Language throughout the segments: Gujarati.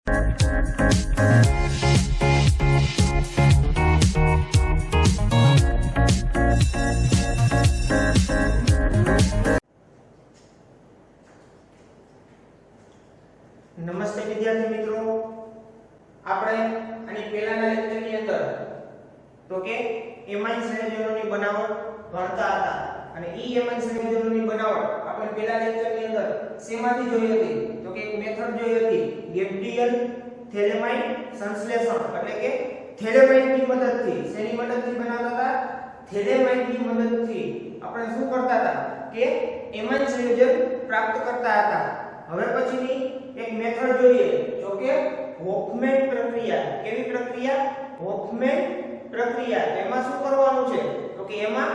નમસ્તે વિદ્યાર્થી મિત્રો, આપણે આની પહેલાના લેક્ચરની અંદર તો કે એમાઇન સંયોજનોની બનાવટ ભણતા હતા અને ઈ એમાઇન સંયોજનોની બનાવટ આપણે પહેલા લેક્ચરની અંદર શેમાંથી જોઈ હતી? તો કે એક મેથડ જોઈ હતી, ગેબ્રિયલ થેલેમાઇન સંશ્લેષણ, એટલે કે થેલેમાઇનની મદદથી. શેની મદદથી બનાવતા હતા? થેલેમાઇનની મદદથી આપણે શું કરતા હતા કે એમાઇન સંયોજન પ્રાપ્ત કરતા હતા. હવે પછીની એક મેથડ જોઈએ, જો કે હોફમેન પ્રક્રિયા. કેવી પ્રક્રિયા? હોફમેન પ્રક્રિયા. એમાં શું કરવાનું છે? તો કે એમાં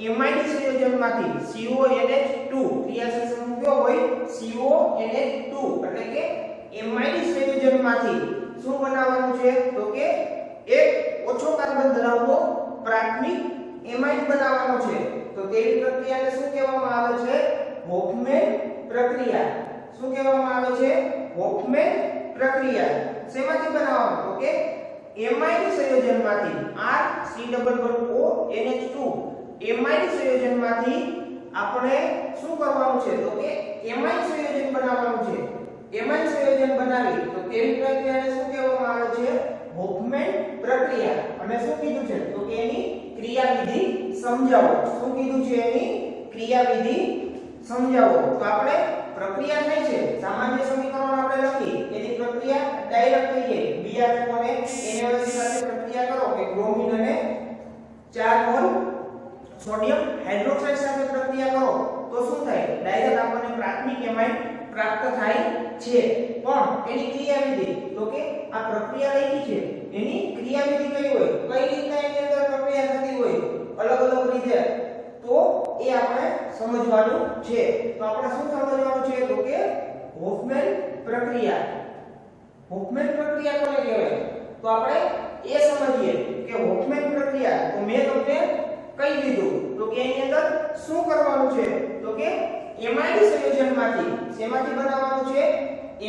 એમાઇડ સંયોજનમાંથી CONH2 ક્રિયાશીલ કયો હોય? CONH2, એટલે કે એમાઇડ સંયોજનમાંથી શું બનાવવાનું છે? તો કે એક ઓછો કાર્બન ધરાવતો પ્રાથમિક એમાઇડ બનાવવાનો છે. તો તેવી પ્રક્રિયાને શું કહેવામાં આવે છે? હોફમેન પ્રક્રિયા. શું કહેવામાં આવે છે? હોફમેન પ્રક્રિયા. શેમાંથી બનાવવાનું? તો કે એમાઇડ સંયોજનમાંથી RCOONH2 એમાઇડ સંયોજનમાંથી આપણે શું કરવાનું છે? તો કે એમાઇડ સંયોજન બનાવવાનું છે. એમાઇડ સંયોજન બનાવી તો તેવી પ્રક્રિયાને શું કહેવામાં આવે છે? હોફમેન પ્રક્રિયા. અને શું કીધું છે? તો કે એની ક્રિયાવિધિ સમજાવો. શું કીધું છે? એની ક્રિયાવિધિ સમજાવો. તો આપણે પ્રક્રિયા થઈ છે, સામાન્ય સમીકરણ આપણે લખી, એની પ્રક્રિયા ડાયરેક્ટ થઈ ગઈ. Br અને NaOH સાથે પ્રક્રિયા કરો કે બ્રોમિન અને 4 મોલ સોડિયમ હાઇડ્રોક્સાઇડ સાથે પ્રક્રિયા કરો તો શું થાય? ડાયરેક્ટ આપણને પ્રાથમિક એમાઇડ પ્રાપ્ત થાય છે. પણ એની ક્રિયાવિધિ તો કે આ પ્રક્રિયા લખી છે, એની ક્રિયાવિધિ કઈ હોય? કઈ રીતના એની અંદર પ્રક્રિયા થતી હોય? અલગ અલગ રીતે. તો એ આપણે સમજવાનું છે. તો આપણે શું સમજવાનું છે? તો કે હોફમેન પ્રક્રિયા. હોફમેન પ્રક્રિયા કોને કહેવાય? તો આપણે એ સમજીએ કે હોફમેન પ્રક્રિયા તો મેં તમને કહી દીધું. તો કે એની અંદર શું કરવાનું છે? તો કે એમાઇડ સંયોજનમાંથી શેમાંથી બનાવવાનું છે?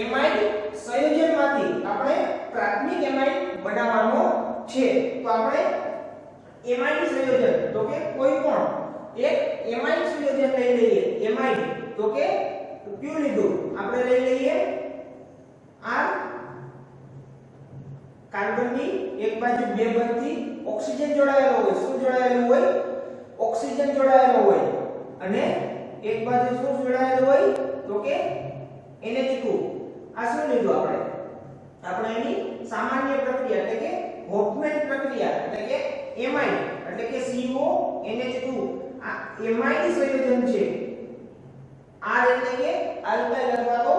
એમાઇડ સંયોજનમાંથી આપણે પ્રાથમિક એમાઇડ બનાવવાનો છે. તો આપણે એમાઇડ સંયોજન તો કે કોઈ પણ એક એમાઇડ સંયોજન લઈ લઈએ. એમાઇડ તો કે કયું લીધું? આપણે લઈ લઈએ R કાર્બનની એક બાજુ બે બંધથી ઓક્સિજન જોડાયેલો હોય. શું જોડાયેલું હોય? ઓક્સિજન જોડાયેલો હોય. અને એક બાજુ શું જોડાયેલું હોય? તો કે NH2. આ શું લીધું આપણે? આપણે એની સામાન્ય પ્રક્રિયા એટલે કે હોફમેન પ્રક્રિયા એટલે કે એમાઇડ એટલે કે CONH2 આ એમાઇડ સંયોજન છે. R એટલે કે આલ્કાઇલ અથવા તો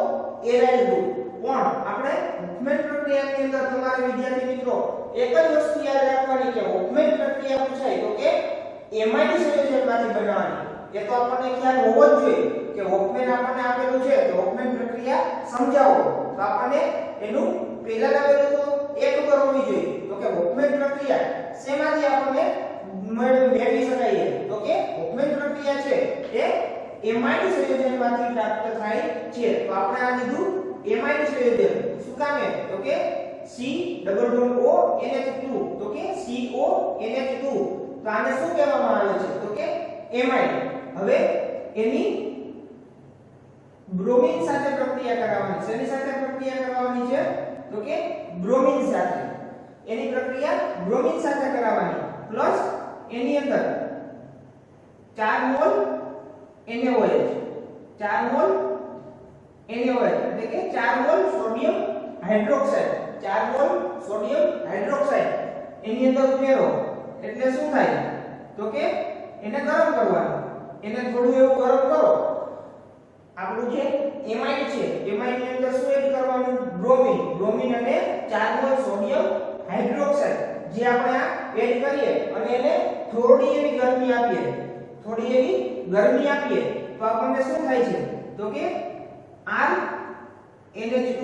એરાઇલ ગ્રુપ. પણ આપણે હોફમેન પ્રક્રિયાની અંદર તમારે વિદ્યાર્થી મિત્રો એક જ વસ્તુ યાદ રાખવાની કે હોફમેન પ્રક્રિયા પૂછાય તો કે એમાઇડ સંયોજનમાંથી બનાવવાની. એ તો આપણને ખ્યાલ હોવો જ જોઈએ કે હોફમેન આપણને આપેલું છે તો હોફમેન પ્રક્રિયા સમજાવો. તો આપણને એનું પહેલા લેવલ તો એક કરવી જોઈએ. તો કે હોફમેન પ્રક્રિયા શેમાંથી આપણને મેળવી શકાય? તો કે હોફમેન પ્રક્રિયા છે એ એમાઇડ સંયોજનમાંથી પ્રાપ્ત થાય છે. તો આપણે આ લીધું એમાઇડ સંયોજન. શું કામે? તો કે COONH2 તો કે CONH2. તો આને શું કહેવામાં આવે છે? તો કે એમાઇડ. હવે એની બ્રોમિન સાથે પ્રક્રિયા કરાવવાની. શેની સાથે પ્રક્રિયા કરાવવાની છે? તો કે બ્રોમિન સાથે. એની પ્રક્રિયા બ્રોમિન સાથે કરાવવાની. પ્લસ એની અંદર 4 મોલ NaOH 4 મોલ NaOH એટલે કે 4 mole sodium hydroxide 4 mole sodium hydroxide એની અંદર ઉમેરો એટલે શું થાય? તો કે એને ગરમ કરવાનું. એને થોડું એવું ગરમ કરો. આપણું જે એમાઇડ છે એમાઇડ ની અંદર શું એડ કરવાનું? બ્રોમિન. બ્રોમિન અને 4 મોલ સોડિયમ હાઇડ્રોક્સાઇડ જે આપણે આ એડ કરીએ અને એને થોડી એવી ગરમી આપીએ. થોડી એવી ગરમી આપીએ તો આપણને શું થાય છે? તો કે RNH2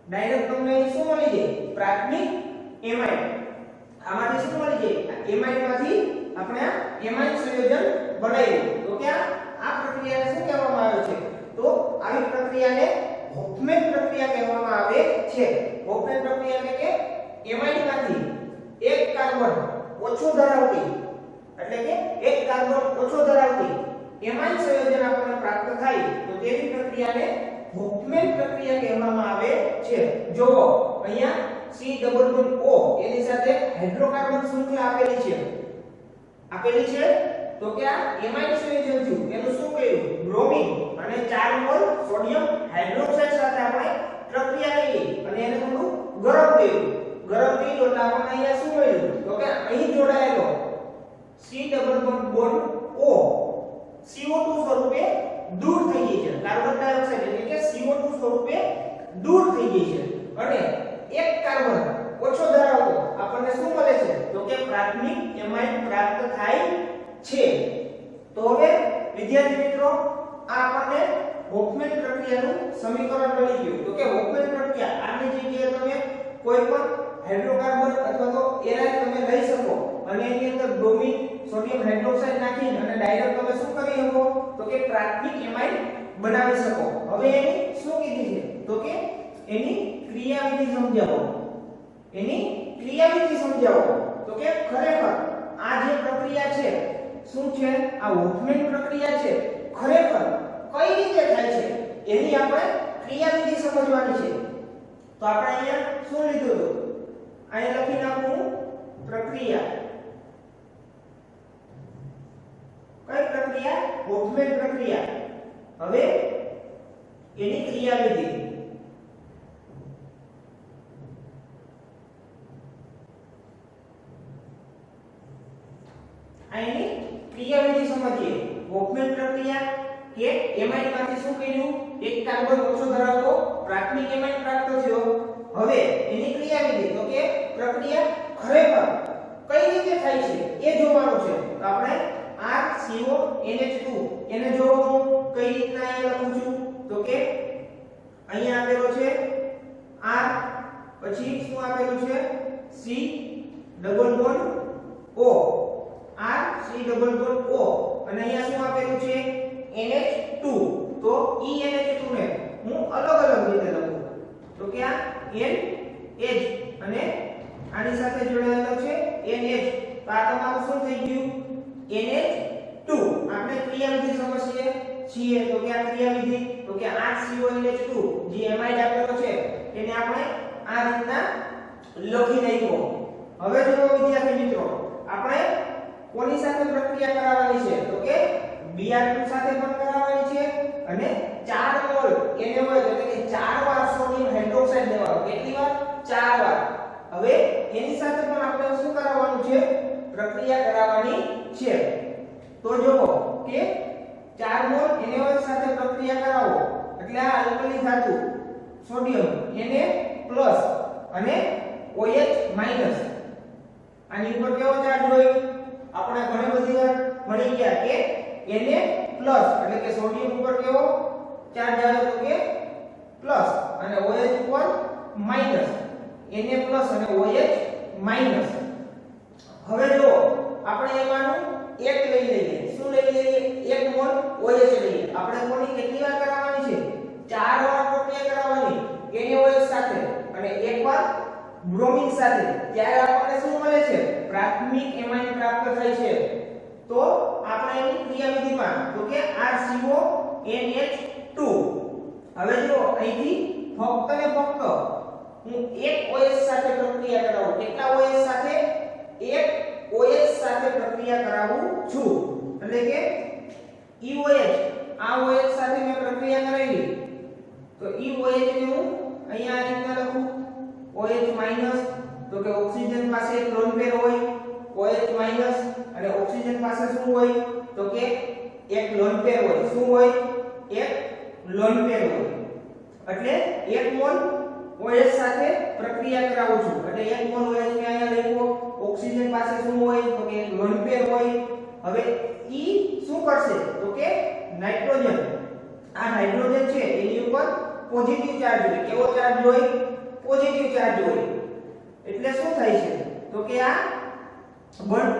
ડાયરેક્ટ તમને શું મળી જાય? પ્રાથમિક એમાઇડ. આમાંથી શું મળી જાય? એમાઇડમાંથી આપણે આ એમાઇડ સંયોજન બનાવ્યું. તો કે આ પ્રક્રિયાને શું કહેવામાં આવે છે? તો આવી પ્રક્રિયાને હોફમેન પ્રક્રિયા કહેવામાં આવે છે. હોફમેન પ્રક્રિયા એટલે કે એમાઇડ માંથી એક કાર્બન ઓછો ધરાવતી એટલે કે એક કાર્બન ઓછો ધરાવતી એમાઇડ સંયોજન આપણને પ્રાપ્ત થાય તો તેવી પ્રક્રિયાને હોફમેન પ્રક્રિયા કહેવામાં આવે છે. જો અહીંયા C++O એની સાથે હાઇડ્રોકાર્બન શૃંખલા આપેલી છે તો કે આ એમાઇડ સંયોજન થયું એનું શું કર્યું બ્રોમિન અને 4 મોલ સોડિયમ હાઇડ્રોક્સાઇડ સાથે આપણે પ્રક્રિયા કરી અને એને થોડું ગરમ કર્યું એટલે આપણને અહીંયા શું મળ્યું તો કે અહીં જોડાયેલો C++બોન્ડ O CO2 સ્વરૂપે દૂર થઈ ગઈ છે. કાર્બન ડાયોક્સાઇડ એટલે કે CO2 સ્વરૂપે દૂર થઈ ગઈ છે અને એક કાર્બન ઓછો ધરાવતો આપણને શું મળે છે તો કે પ્રાથમિક એમાઇડ પ્રાપ્ત થાય છે. તો હવે વિદ્યાર્થી મિત્રો આ આપણને હોફમેન પ્રક્રિયાનું સમીકરણ મળી ગયું. તો કે હોફમેન પ્રક્રિયા આની જગ્યાએ તમે કોઈ પણ હાઇડ્રોકાર્બન અથવા તો એરાઇલ તમે લઈ શકો અને એની અંદર બ્રોમિન સોડિયમ હાઇડ્રોક્સાઇડ નાખીને અને ડાયરેક્ટ તમે શું કરી શકો તો કે પ્રાથમિક એમાઇડ બનાવી શકો. હવે એની શું કીધી છે તો કે એની ક્રિયાવિધિ સમજાવો. તો કે ખરેખર આ જે પ્રક્રિયા છે શું છે આ હોફમેન પ્રક્રિયા છે ખરેખર કઈ રીતે થાય છે એની આપણે ક્રિયાવિધિ સમજવાની છે. તો આપણે અહીંયા શું લીધું હતું અહીંયા લખી નાખું પ્રક્રિયા. કઈ પ્રક્રિયા હોફમેન પ્રક્રિયા. હવે એની ક્રિયાવિધિ આની ક્રિયાવિધિ સમજીએ. હોફમેન પ્રક્રિયા કે એમાઇડ માંથી શું કર્યું એક કાર્બન ઓછો ધરાવતો પ્રાથમિક એમાઇડ પ્રાપ્ત થયો. હવે એની ક્રિયાવિધિ તો કે પ્રક્રિયા ખરેખર કઈ રીતે થાય છે એ જોવાનું છે. તો આપણે RCONH2 એને જો હું કઈ રીતના અહીંયા લખું છું તો કે અહીંયા આપેલો છે R પછી શું આપેલું છે C++O RC++O અને અહીંયા શું આપેલું છે NH2. તો ENH2 ને હું અલગ રીતે લખું તો કે આ NH અને આની સાથે જોડાયેલો છે NH. તો આ તમારું શું થઈ ગયું NH2. આપણે ક્રિયાવિધિ સમજીએ છીએ તો કે આ ક્રિયાવિધિ તો કે RCONH2 જે એમાઇડ આપેલો છે એને આપણે આ રીતના લખી નાખ્યો. હવે જો વિદ્યાર્થી મિત્રો આપણે કોની સાથે પ્રક્રિયા કરાવવાની છે તો કે Br2 સાથે પણ કરાવવાની છે અને 4 મોલ NaOH એટલે કે 4 વાર સોડિયમ હાઇડ્રોક્સાઇડ દેવાનો. કેટલી વાર 4 વાર. હવે એની સાથે પણ આપણે શું કરાવવાનું છે પ્રક્રિયા કરાવવાની છે. તો જો કે 4 મોલ NaOH સાથે પ્રક્રિયા કરાવો એટલે આ અલ્કલી ધાતુ સોડિયમ Na+ અને OH- આની ઉપર કેવો ચાર્જ હોય આપણે ઘણી બધી વાર ભણી ગયા કે Na+ એટલે કે સોડિયમ ઉપર કેવો ચાર્જ આવે તો કે પ્લસ અને OH ઉપર માઈનસ. Na+ અને OH-. હવે જો આપણે એમાંનું એક લઈ લઈએ. શું લઈ લઈએ 1 મોલ OH લઈએ. આપણે કોની કેટલી વાર કરાવવાની છે 4 વાર પ્રક્રિયા કરાવવાની NaOH સાથે અને 1 વાર બ્રોમિન સાથે. ત્યારે આપણને શું મળે છે પ્રાથમિક એમાઇડ પ્રાપ્ત થાય છે. તો આપણે એની ક્રિયાવિધિમાં તો કે RCONH2. હવે જો અહીંથી ફક્ત ને ફક્ત હું એક OH સાથે પ્રક્રિયા કરાવું. કેટલા OH સાથે એક OH સાથે પ્રક્રિયા કરાવું છું એટલે કે EOH આ OH સાથે મેં પ્રક્રિયા કરાવી તો EOH ને હું અહીંયા આ રીતના લખું OH- તો કે ઓક્સિજન પાસે એક લોન પેર હોય OH- અને ઓક્સિજન પાસે શું હોય તો કે એક લોન પેર હોય. શું હોય એક લોન પેર હોય. એટલે 1 મોલ OH સાથે પ્રક્રિયા કરાવું છું એટલે 1 મોલ OH ને અહીંયા લખ્યો. ઓક્સિજન પાસે શું હોય તો કે એક લોન પેર હોય. હવે E શું કરશે તો કે નાઇટ્રોજન આ નાઇટ્રોજન છે એની ઉપર પોઝિટિવ ચાર્જ હોય. કેવો ચાર્જ હોય પોઝિટિવ ચાર્જ હોય. એટલે શું થાય છે તો કે આ બંધ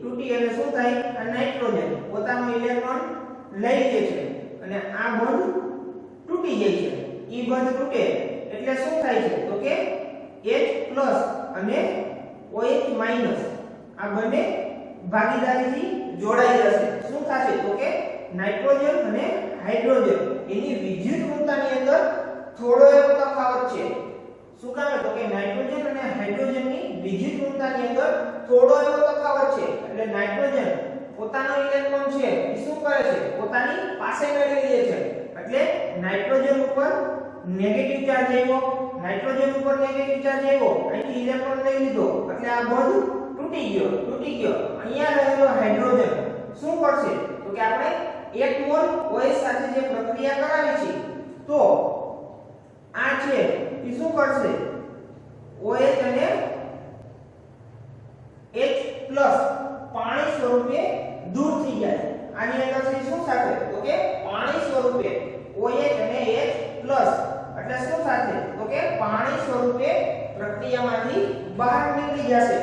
તૂટી એટલે શું થાય આ નાઇટ્રોજન પોતાનો ઇલેક્ટ્રોન લઈ લે છે અને આ બંધ તૂટી જાય છે. ઈ બંધ તૂટે એટલે શું થાય છે તો કે H+ અને OH- આ બંને ભાગીદારીથી જોડાઈ જશે. શું થશે તો કે નાઇટ્રોજન અને હાઇડ્રોજન એની વિદ્યુત ઋણતાની અંદર થોડો એવો તફાવત છે. શું કામ તો કે નાઇટ્રોજન અને હાઇડ્રોજનની વિદ્યુત ઋણતાની અંદર થોડો એવો તફાવત છે. એટલે નાઇટ્રોજન પોતાનો ઇલેક્ટ્રોન છે એ શું કરે છે પોતાની પાસે મેળવી લે છે. એટલે નાઇટ્રોજન ઉપર નેગેટિવ ચાર્જ આવ્યો, નાઇટ્રોજન ઉપર નેગેટિવ ચાર્જ આવ્યો, અહીંથી ઇલેક્ટ્રોન લઈ લીધો એટલે આ બંધ તૂટી ગયો. અહીંયા રહેલો હાઇડ્રોજન શું કરશે તો કે આપણે 1 મોલ OH સાથે જે પ્રક્રિયા કરાવી છે તો આ છે એ શું કરશે OH અને H+ પાણી સ્વરૂપે દૂર થઈ જાય. આની અંદરથી શું થશે તો કે પાણી સ્વરૂપે OH અને H+ એટલે શું થશે તો કે પાણી સ્વરૂપે પ્રક્રિયામાંથી બહાર નીકળી જશે.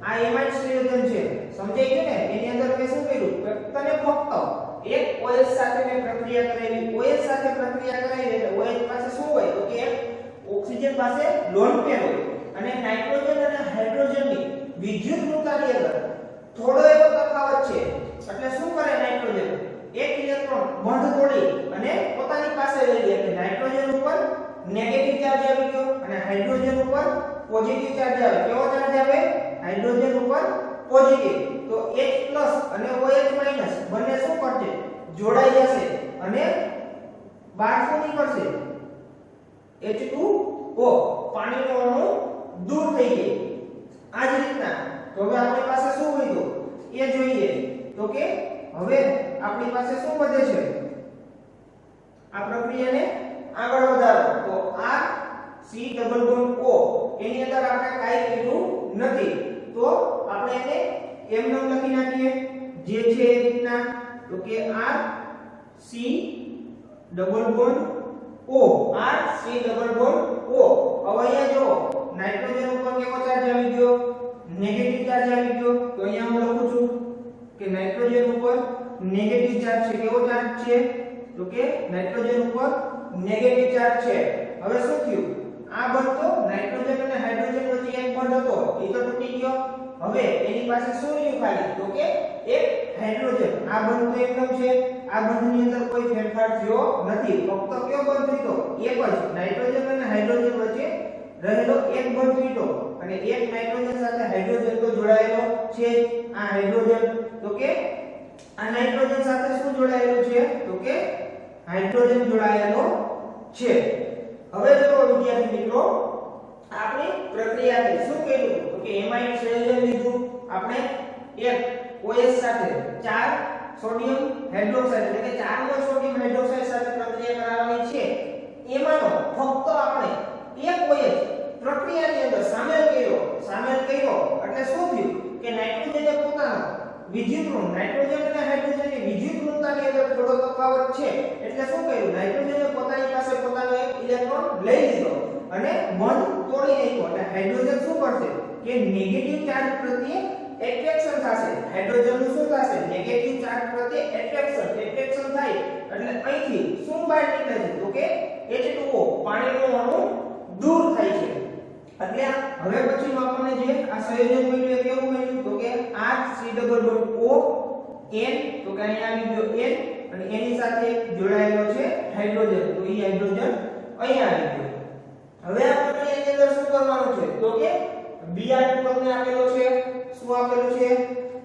આ એમાઇડ સંયોજન છે, સમજાઈ ગયું ને? એની અંદર મેં શું કર્યું તને ફક્ત એક OH સાથે મેં પ્રક્રિયા કરાવી. OH સાથે પ્રક્રિયા કરાવી એટલે OH પાસે શું હોય તો કે ઓક્સિજન પાસે લોન પેર હોય અને નાઇટ્રોજન અને હાઇડ્રોજનની વિદ્યુત ઋણતાની અંદર થોડો એવો તફાવત છે. એટલે શું કરે નાઇટ્રોજન એક ઇલેક્ટ્રોન બંધ તોડી અને પોતાની પાસે લઈ લે. એટલે નાઇટ્રોજન ઉપર નેગેટિવ ચાર્જ આવી ગયો અને હાઇડ્રોજન ઉપર પોઝિટિવ ચાર્જ આવે. કેવો ચાર્જ આવે? હાઇડ્રોજન ઉપર પોઝિટિવ. તો H+ અને OH- બંને શું કરશે જોડાઈ જશે અને બહાર શું નીકળશે H2O પાણીનો અણુ દૂર થઈ ગઈ. આ જ રીતના તો હવે આપણી પાસે શું વધ્યું એ જોઈએ તો કે હવે આપણી પાસે શું વધે છે આ પ્રક્રિયાને આગળ વધારો. તો આ C≡O એની અંદર આપણે કાઈ કર્યું નથી તો આપણે એને એમ નામ લખી નાખીએ જે છે એ રીતના તો કે R C≡O R C≡O. હવે અહીંયા જો નાઇટ્રોજન ઉપર કેવો ચાર્જ આવી ગયો નેગેટિવ ચાર્જ આવી ગયો. તો અહીંયા હું લખું છું કે નાઇટ્રોજન ઉપર નેગેટિવ ચાર્જ છે. કેવો ચાર્જ છે તો કે નાઇટ્રોજન ઉપર નેગેટિવ ચાર્જ છે. હવે શું થયું આ બંધ તો નાઇટ્રોજન અને હાઇડ્રોજન વચ્ચે એક બંધ હતો એ તો તૂટી ગયો. હવે એની પાસે શું રહ્યું ખાલી તો કે એક હાઇડ્રોજન. આ બંધ તો એકદમ છે, આ બંધની અંદર કોઈ ફેરફાર થયો નથી. ફક્ત કયો બંધ થયો એક જ નાઇટ્રોજન અને હાઇડ્રોજન વચ્ચે રહેલો એક બંધ થયો અને એક નાઇટ્રોજન સાથે હાઇડ્રોજન તો જોડાયેલો છે. આ હાઇડ્રોજન તો કે આ નાઇટ્રોજન સાથે શું જોડાયેલું છે તો કે હાઇડ્રોજન જોડાયેલો છે. હવે જો વિદ્યાર્થી મિત્રો આપણે પ્રક્રિયાથી શું કર્યું તો કે એમાઇડ સંયોજન લીધું. આપણે એક OH સાથે 4 સોડિયમ હાઇડ્રોક્સાઇડ એટલે કે 4 મોલ સોડિયમ હાઇડ્રોક્સાઇડ સાથે પ્રક્રિયા કરાવવાની છે. એમાંનો ફક્ત આપણે એક OH પ્રક્રિયાની અંદર સામેલ કર્યો એટલે શું થયું કે નાઇટ્રોજને પોતાનો વિદ્યુત ઋણ નાઇટ્રોજન અને હાઇડ્રોજનની વિદ્યુત ઋણતાની અંદર થોડો તફાવત છે એટલે શું કર્યું નાઇટ્રોજને પોતાની પાસે પોતાનો એક ઇલેક્ટ્રોન લઈ લીધો અને બંધ તોડી નાખ્યો. એટલે હાઇડ્રોજન શું કરશે કે નેગેટિવ ચાર્જ પ્રત્યે એટ્રેક્શન થશે. હાઇડ્રોજનનું શું થશે નેગેટિવ ચાર્જ પ્રત્યે એટ્રેક્શન થાય એટલે અહીંથી શું બહાર નીકળે છે તો કે H2O પાણીનો અણુ દૂર થાય છે. એટલે હવે પછીનું આપણને જે આ સંયોજન મળ્યું એ કેવું મળ્યું તો કે R C≡O N તો કે અહીંયા આવી ગયો N અને એની સાથે જોડાયેલો છે હાઇડ્રોજન. તો એ હાઇડ્રોજન અહીંયા આવી ગયો. હવે આપણે એની અંદર શું કરવાનું છે તો કે Br2 તમને આપેલો છે. શું આપેલું છે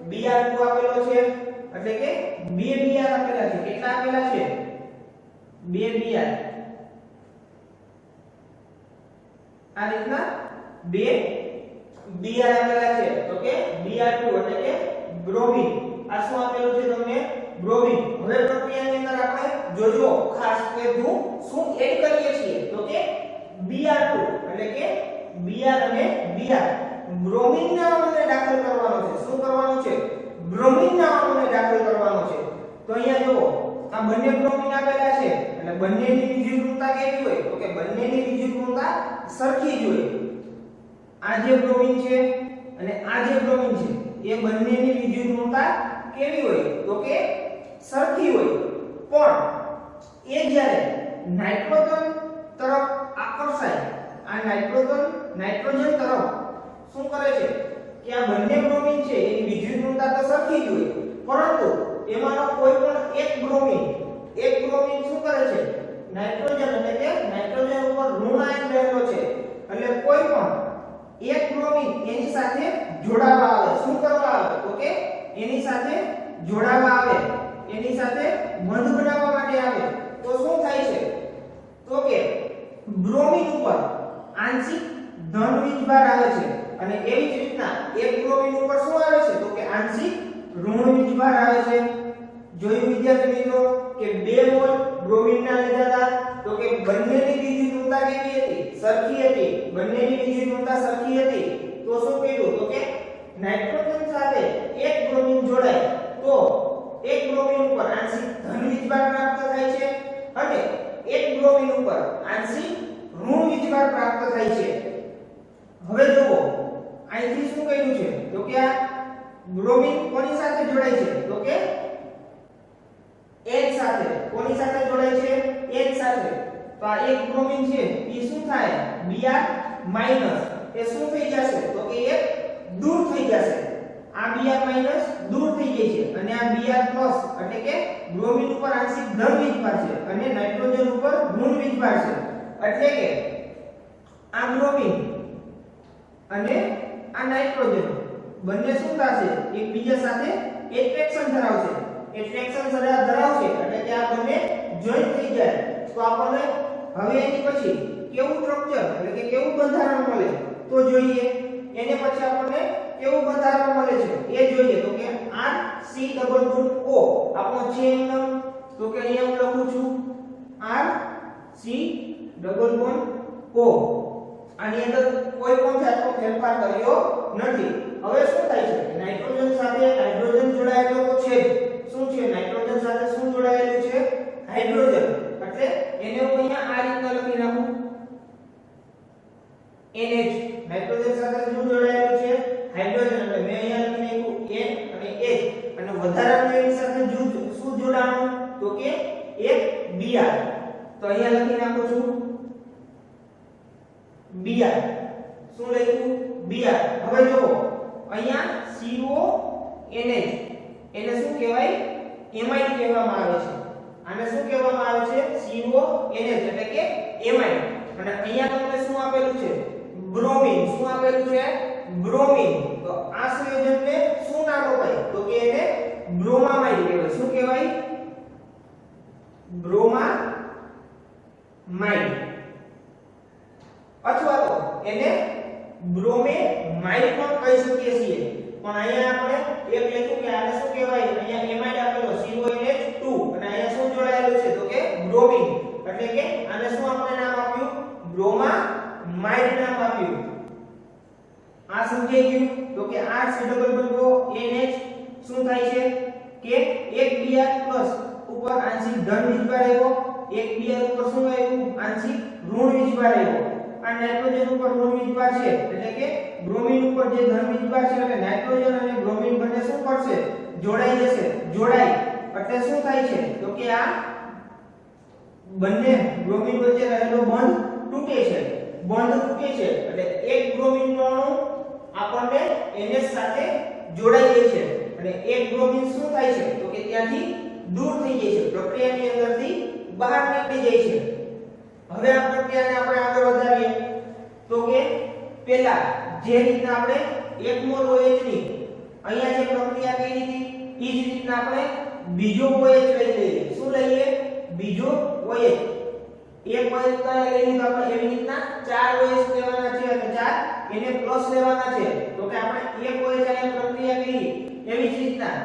Br2 આપેલો છે એટલે કે 2 Br આપેલા છે. કેટલા આપેલા છે 2 Br. આ રીતના 2 Br આપેલા છે તો કે Br2 એટલે કે બ્રોમિન. આ શું આપેલું છે તમને બ્રોમિન. હવે પ્રક્રિયાની અંદર આપણે જોજો ખાસ કે શું એડ કરીએ છીએ તો કે Br2 એટલે કે Br અને Br બ્રોમિનના અણુને દાખલ કરવાનો છે. શું કરવાનું છે બ્રોમિનના અણુને દાખલ કરવાનો છે. તો અહીંયા જો આ બંને બ્રોમિન આપેલા છે એટલે બંનેની વિદ્યુત ઋણતા કેવી હોય તો કે બંનેની વિદ્યુત ઋણતા સરખી જ હોય. આ જે બ્રોમિન છે અને આ જે બ્રોમિન છે એ બંનેની વિદ્યુત ઋણતા કેવી હોય તો કે સરખી હોય. પણ એ જ્યારે નાઇટ્રોજન તરફ આકર્ષાય, આ નાઇટ્રોજન તરફ શું કરે છે કે આ બંને બ્રોમિન છે એની વિદ્યુત ઋણતા તો સરખી જ હોય, પરંતુ એમાંનો કોઈ પણ એક બ્રોમિન શું કરે છે, નાઇટ્રોજન એટલે કે નાઇટ્રોજન ઉપર ઋણ આયન રહેલો છે, એટલે કોઈ પણ એક બ્રોમિન એની સાથે જોડાવા આવે, શું કરવા આવે તો કે એની સાથે જોડાવા આવે, એની સાથે બંધ બનાવવા માટે આવે, તો શું થાય છે તો કે બ્રોમિન ઉપર આંશિક ધન વીજભાર આવે છે, અને એવી જ રીતના એક બ્રોમિન ઉપર શું આવે છે તો કે આંશિક ઋણ વીજભાર આવે છે. જોયું વિદ્યાર્થી મિત્રો કે 2 મોલ બ્રોમિનના લીધા હતા, તો કે બંનેની વિદ્યુત ઋણતા કેવી હતી, સરખી હતી, બંનેની વિદ્યુત ઋણતા સરખી હતી, તો શું કર્યું તો કે નાઇટ્રોજન સાથે એક બ્રોમિન જોડાય તો એક બ્રોમિન ઉપર આંશિક ધન વીજભાર પ્રાપ્ત થાય છે, અને એક બ્રોમિન ઉપર આંશિક ઋણ વીજભાર પ્રાપ્ત થાય છે. હવે જુઓ અહીંથી શું કર્યું છે તો કે આ બ્રોમિન કોની સાથે જોડાય છે તો કે H સાથે, કોની સાથે જોડાય છે H સાથે, તો આ એક બ્રોમિન છે એ શું થાય Br માઈનસ, એ શું થઈ જશે તો કે એ દૂર થઈ જશે, આ Br માઈનસ દૂર થઈ જાય છે, અને આ Br પ્લસ એટલે કે બ્રોમિન ઉપર આંશિક ધન વીજભાર છે અને નાઇટ્રોજન ઉપર ઋણ વીજભાર છે, એટલે કે આ બ્રોમિન અને આ નાઇટ્રોજન બંને શું થશે એકબીજા સાથે એટ્રેક્શન ધરાવશે, એટ્રેક્શન ધરાવશે એટલે કે આ બંને જોઈન્ટ થઈ જાય, તો આપણને હવે એની પછી કેવું સ્ટ્રક્ચર એટલે કે કેવું બંધારણ મળે તો જોઈએ, એને પછી આપણને કેવું બંધારણ મળે છે એ જોઈએ, તો કે RC≡O આપણો છે એમ, તો કે અહીંયા હું લખું છું RC≡O, આની અંદર કોઈ પણ જાતનો ફેરફાર કર્યો નથી. હવે શું થાય છે નાઇટ્રોજન સાથે હાઇડ્રોજન જોડાયેલો તો છે, શું છે નાઇટ્રોજન સાથે શું જોડાયેલું છે હાઇડ્રોજન, એટલે એને હું અહીંયા આ રીતના લખી નાખું NH, નાઇટ્રોજન સાથે શું જોડાયેલું છે હાઇડ્રોજન, એટલે મેં અહીંયા લખી નાખ્યું N અને H, અને વધારાનું એની સાથે શું જોડાણું તો કે એક Br, તો અહીંયા લખી નાખું છું Br, શું લખ્યું Br. હવે જુઓ અહીંયા CONH એને શું કહેવાય એમાઇડ કહેવામાં આવે છે, આને શું કહેવામાં આવે છે CONH એટલે કે એમાઇડ, અને અહીંયા તમને શું આપેલું છે બ્રોમિન, શું આપેલું છે બ્રોમિન, તો આ સંયોજનને શું નામ અપાય તો કે એને બ્રોમામાઇડ કહેવાય, શું કહેવાય બ્રોમામાઇડ, અથવા તો એને બ્રોમેમાઇડ પણ કહી શકીએ છીએ, પણ અહીંયા આપણે એક લખ્યું કે આને શું કહેવાય, અહીંયા એમાઇડ આપેલો CONH2 અને અહીંયા શું જોડાયેલું છે તો કે બ્રોમિન, એટલે કે આને શું આપણે નામ આપ્યું બ્રોમામાઇડ નામ આપ્યું. આ સમજાઈ ગયું તો કે RC≡ONH શું થાય છે કે એક Br પ્લસ ઉપર આંશિક ધન વીજભાર આવ્યો, એક Br ઉપર શું આવ્યું આંશિક ઋણ વીજભાર આવ્યો, આ નાઇટ્રોજન ઉપર ઋણ વીજભાર છે એટલે કે બ્રોમિન ઉપર જે ધન વીજભાર છે એટલે નાઇટ્રોજન અને બ્રોમિન બંને શું કરશે જોડાઈ જશે, જોડાય એટલે શું થાય છે તો કે આ બંને બ્રોમિન વચ્ચે રહેલો બંધ તૂટે છે, બંધ તૂટે છે એટલે એક બ્રોમિન નો અણુ આપણને NH સાથે જોડાઈ જાય છે, અને એક બ્રોમિન શું થાય છે તો કે ત્યાંથી દૂર થઈ જાય છે, પ્રક્રિયાની અંદરથી બહાર નીકળી જાય છે. હવે આ પ્રક્રિયાને આપણે આગળ વધારીએ તો કે પહેલા જે રીતના આપણે 1 મોલ OH ની અહીંયા જે પ્રક્રિયા કરી હતી એ જ રીતના આપણે બીજો OH લઈ લઈએ, શું લઈએ બીજો OH, એક OH કયા લઈ લીધો આપણે એવી રીતના 4 OH લેવાના છે, અને 4 એને પ્લસ લેવાના છે, તો કે આપણે એક OH અહીંયા પ્રક્રિયા કરી એવી જ રીતના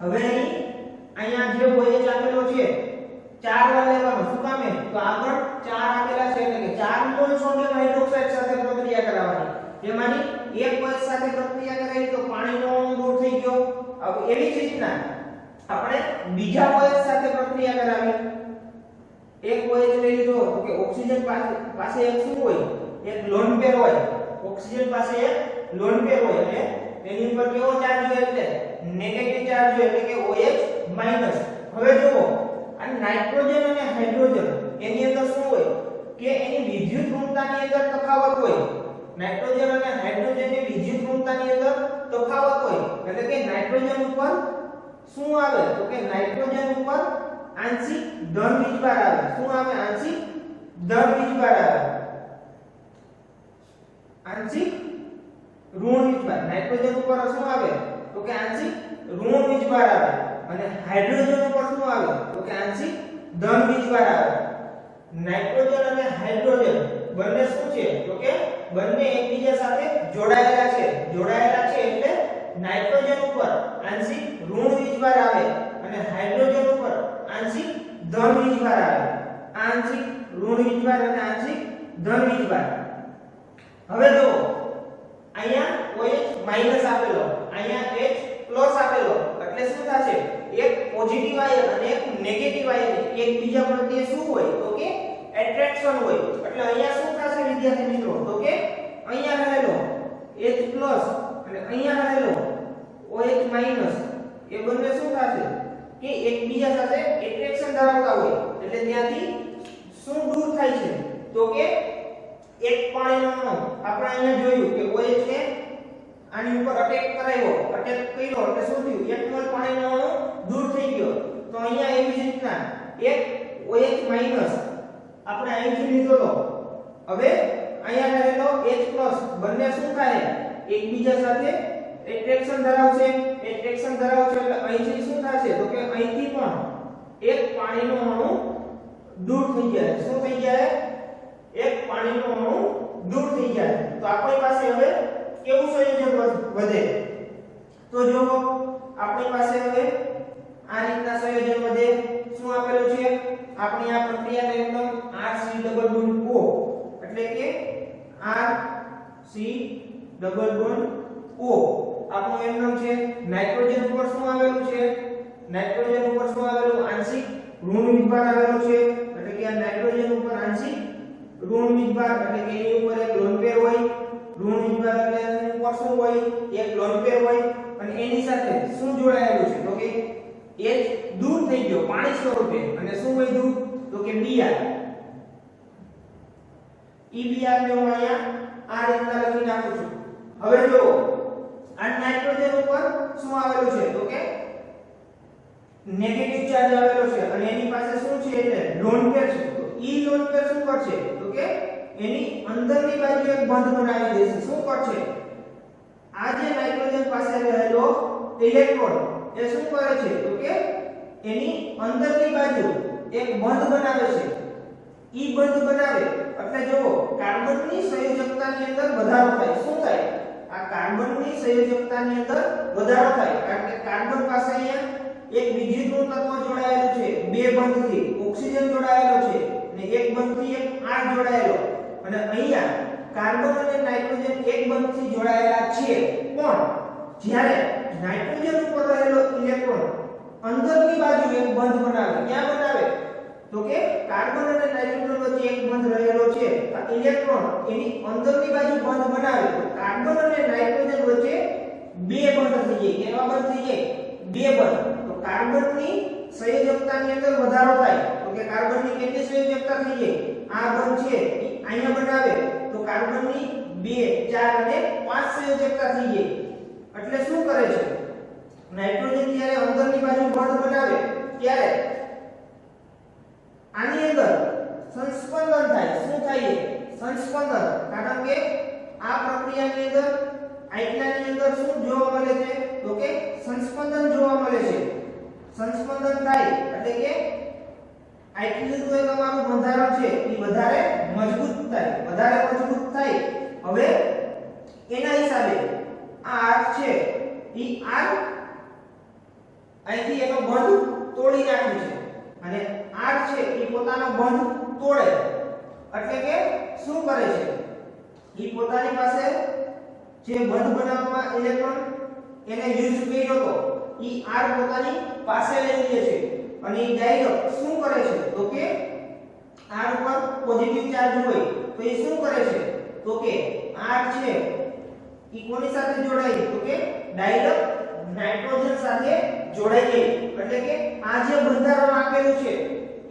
હવે અહીંયા જે OH આપેલો છે 4 વાર લેવાનો, શું કામે તો આગળ 4 આપેલા છે એટલે કે 4 મોલ સોડિયમ હાઇડ્રોક્સાઇડ સાથે પ્રક્રિયા કરાવવાની, જેમાંની એક OH સાથે પ્રક્રિયા કરાવી તો પાણીનો અણુ દૂર થઈ ગયો. હવે એવી જ રીતના આપણે બીજા OH સાથે પ્રક્રિયા કરાવી, એક OH લઈ લીધો તો કે ઓક્સિજન પાસે એક શું હોય એક લોન પેર હોય, ઓક્સિજન પાસે એક લોન પેર હોય અને તેની ઉપર કેવો ચાર્જ હોય એટલે નેગેટિવ ચાર્જ હોય એટલે કે OH-. હવે જુઓ આ નાઇટ્રોજન અને હાઇડ્રોજન એની અંદર શું હોય કે એની વિદ્યુત ઋણતાની અંદર તફાવત હોય, નાઇટ્રોજન અને હાઇડ્રોજનની વિદ્યુત ઋણતાની અંદર તફાવત હોય, એટલે કે નાઇટ્રોજન ઉપર શું આવે તો કે નાઇટ્રોજન ઉપર આંશિક ધન વીજભાર આવે. શું આવે? આંશિક ધન વીજભાર આવે, આંશિક ઋણ વીજભાર. નાઇટ્રોજન ઉપર શું આવે તો કે આંશિક ઋણ વીજભાર આવે, અને હાઇડ્રોજન ઉપર શું આવે તો કે આંશિક ધન વીજભાર આવે. નાઇટ્રોજન અને હાઇડ્રોજન બંને શું છે તો કે બંને એકબીજા સાથે જોડાયેલા છે. જોડાયેલા છે એટલે નાઇટ્રોજન ઉપર આંશિક ઋણ વીજભાર આવે અને હાઇડ્રોજન ઉપર આંશિક ધન વીજભાર આવે. આંશિક ઋણ વીજભાર અને આંશિક ધન વીજભાર. હવે જો અહીંયા OH- આપેલો, અહીંયા H+ આપેલો, એટલે શું થશે? એક પોઝિટિવ આયન અને એક નેગેટિવ આયન એકબીજા પ્રત્યે શું હોય તો કે એટ્રેક્શન હોય. એટલે અહીંયા શું થશે વિદ્યાર્થી મિત્રો તો કે અહીંયા રહેલો H+ અને અહીંયા રહેલો OH- એ બંને શું થશે કે એકબીજા સાથે એટ્રેક્શન ધરાવતા હોય, એટલે ત્યાંથી શું દૂર થાય છે તો કે એક પાણીનો અણુ આપણે અહીંયા જોયું કે OH ને આની ઉપર અટેક કર્યો એટલે શું થયું? એક મોલ પાણીનો અણુ દૂર થઈ ગયો. તો અહીંયા એવી જ રીતના એક OH- આપણે અહીંથી લીધો તો હવે અહીંયા રહેલો H+ બંને શું થાય? એકબીજા સાથે એટ્રેક્શન ધરાવશે. એટ્રેક્શન ધરાવશે એટલે અહીંથી શું થશે તો કે અહીંથી પણ એક પાણીનો અણુ દૂર થઈ જાય. શું થઈ જાય? એક પાણીનો અણુ દૂર થઈ જાય. તો આપણી પાસે હવે કેવું સંયોજન વધે? તો જો આપણી પાસે હવે આ રીતના સંયોજન વધે. શું આપેલું છે? આપણી આ પ્રક્રિયાને એકદમ RC=O એટલે કે RC=O આપણું એમ નામ છે. નાઇટ્રોજન ઉપર શું આવેલું છે? નાઇટ્રોજન ઉપર શું આવેલું? આંશિક ઋણ વીજભાર આવેલો છે. એટલે કે આ નાઇટ્રોજન ઉપર આંશિક ઋણ વીજભાર, એટલે કે એની ઉપર એક લોન પેર હોય. ઋણ વીજભાર એટલે એની ઉપર શું હોય? એક લોન પેર હોય, અને એની સાથે શું જોડાયેલું છે તો કે H દૂર થઈ ગયો પાણી સ્વરૂપે, અને શું વધ્યું તો કે Br. Br ને હું અહીંયા આ રીતના લખી નાખું છું. હવે જો આ નાઇટ્રોજન ઉપર શું આવેલું છે તો કે નેગેટિવ ચાર્જ આવેલો છે, અને એની પાસે શું છે એટલે લોન પેર છે. તો ઈ લોન પેર શું કરશે તો કે એની અંદરની બાજુ એક બંધ બનાવી દેશે. શું કરશે? આ જે નાઇટ્રોજન પાસે રહેલો ઇલેક્ટ્રોન એ શું કરે છે તો કે એની અંદરની બાજુ એક બંધ બનાવે છે. ઈ બંધ બનાવે એટલે જો કાર્બનની સંયોજકતાની અંદર વધારો થાય. શું થાય? આ કાર્બનની સંયોજકતાની અંદર વધારો થાય, કારણ કે કાર્બન પાસે અહીંયા એક વિદ્યુતનું તત્વ જોડાયેલું છે. બે બંધથી ઓક્સિજન જોડાયેલો છે અને એક બંધથી એક R જોડાયેલો, અને અહીંયા કાર્બન અને નાઇટ્રોજન એક બંધથી જોડાયેલા છે. પણ જ્યારે નાઇટ્રોજન ઉપર રહેલો ઇલેક્ટ્રોન અંદરની બાજુ એક બંધ બનાવે. ક્યાં બનાવે તો કે કાર્બન અને નાઇટ્રોજન વચ્ચે એક બંધ રહેલો છે. આ ઇલેક્ટ્રોન એની અંદરની બાજુ બંધ બનાવે તો કાર્બન અને નાઇટ્રોજન વચ્ચે બે બંધ થઈ જાય. કેવા બંધ થઈ જાય? બે બંધ. તો કાર્બનની સંયોજકતાની અંદર વધારો થાય તો કે કાર્બનની કેટલી સંયોજકતા થઈ જાય? આ બંધ છે અહીંયા બનાવે તો કાર્બનની 2, 4 અને 5 સંયોજકતા થઈ જાય. એટલે શું કરે છે? નાઇટ્રોજન જ્યારે અંદરની બાજુ બંધ બનાવે ત્યારે આની અંદર સંસ્પંદન થાય. શું થાય? સંસ્પંદન. કારણ કે આ પ્રક્રિયાની અંદર આટલાની અંદર શું જોવા મળે છે તો કે સંસ્પંદન જોવા મળે છે. સંસ્પંદન થાય એટલે કે આટલું તો તમારું બંધારણ છે એ વધારે મજબૂત થાય. વધારે મજબૂત થાય. હવે એના હિસાબે આ R છે એ R અહીંથી એનો બંધ તોડી નાખ્યું છે, અને R છે એ પોતાનો બંધ તોડે એટલે કે શું કરે છે? એ પોતાની પાસે જે બંધ બનાવવામાં ઇલેક્ટ્રોન એને યુઝ કર્યો તો એ R પોતાની પાસે લઈ લે છે, અને એ ડાયરેક્ટ શું કરે છે તો કે R ઉપર પોઝિટિવ ચાર્જ હોય તો એ શું કરે છે તો કે R છે એ કોની સાથે જોડાય તો કે ડાયરેક્ટ નાઇટ્રોજન સાથે જોડાઈ જાય. એટલે કે આ જે બંધારણ આપેલું છે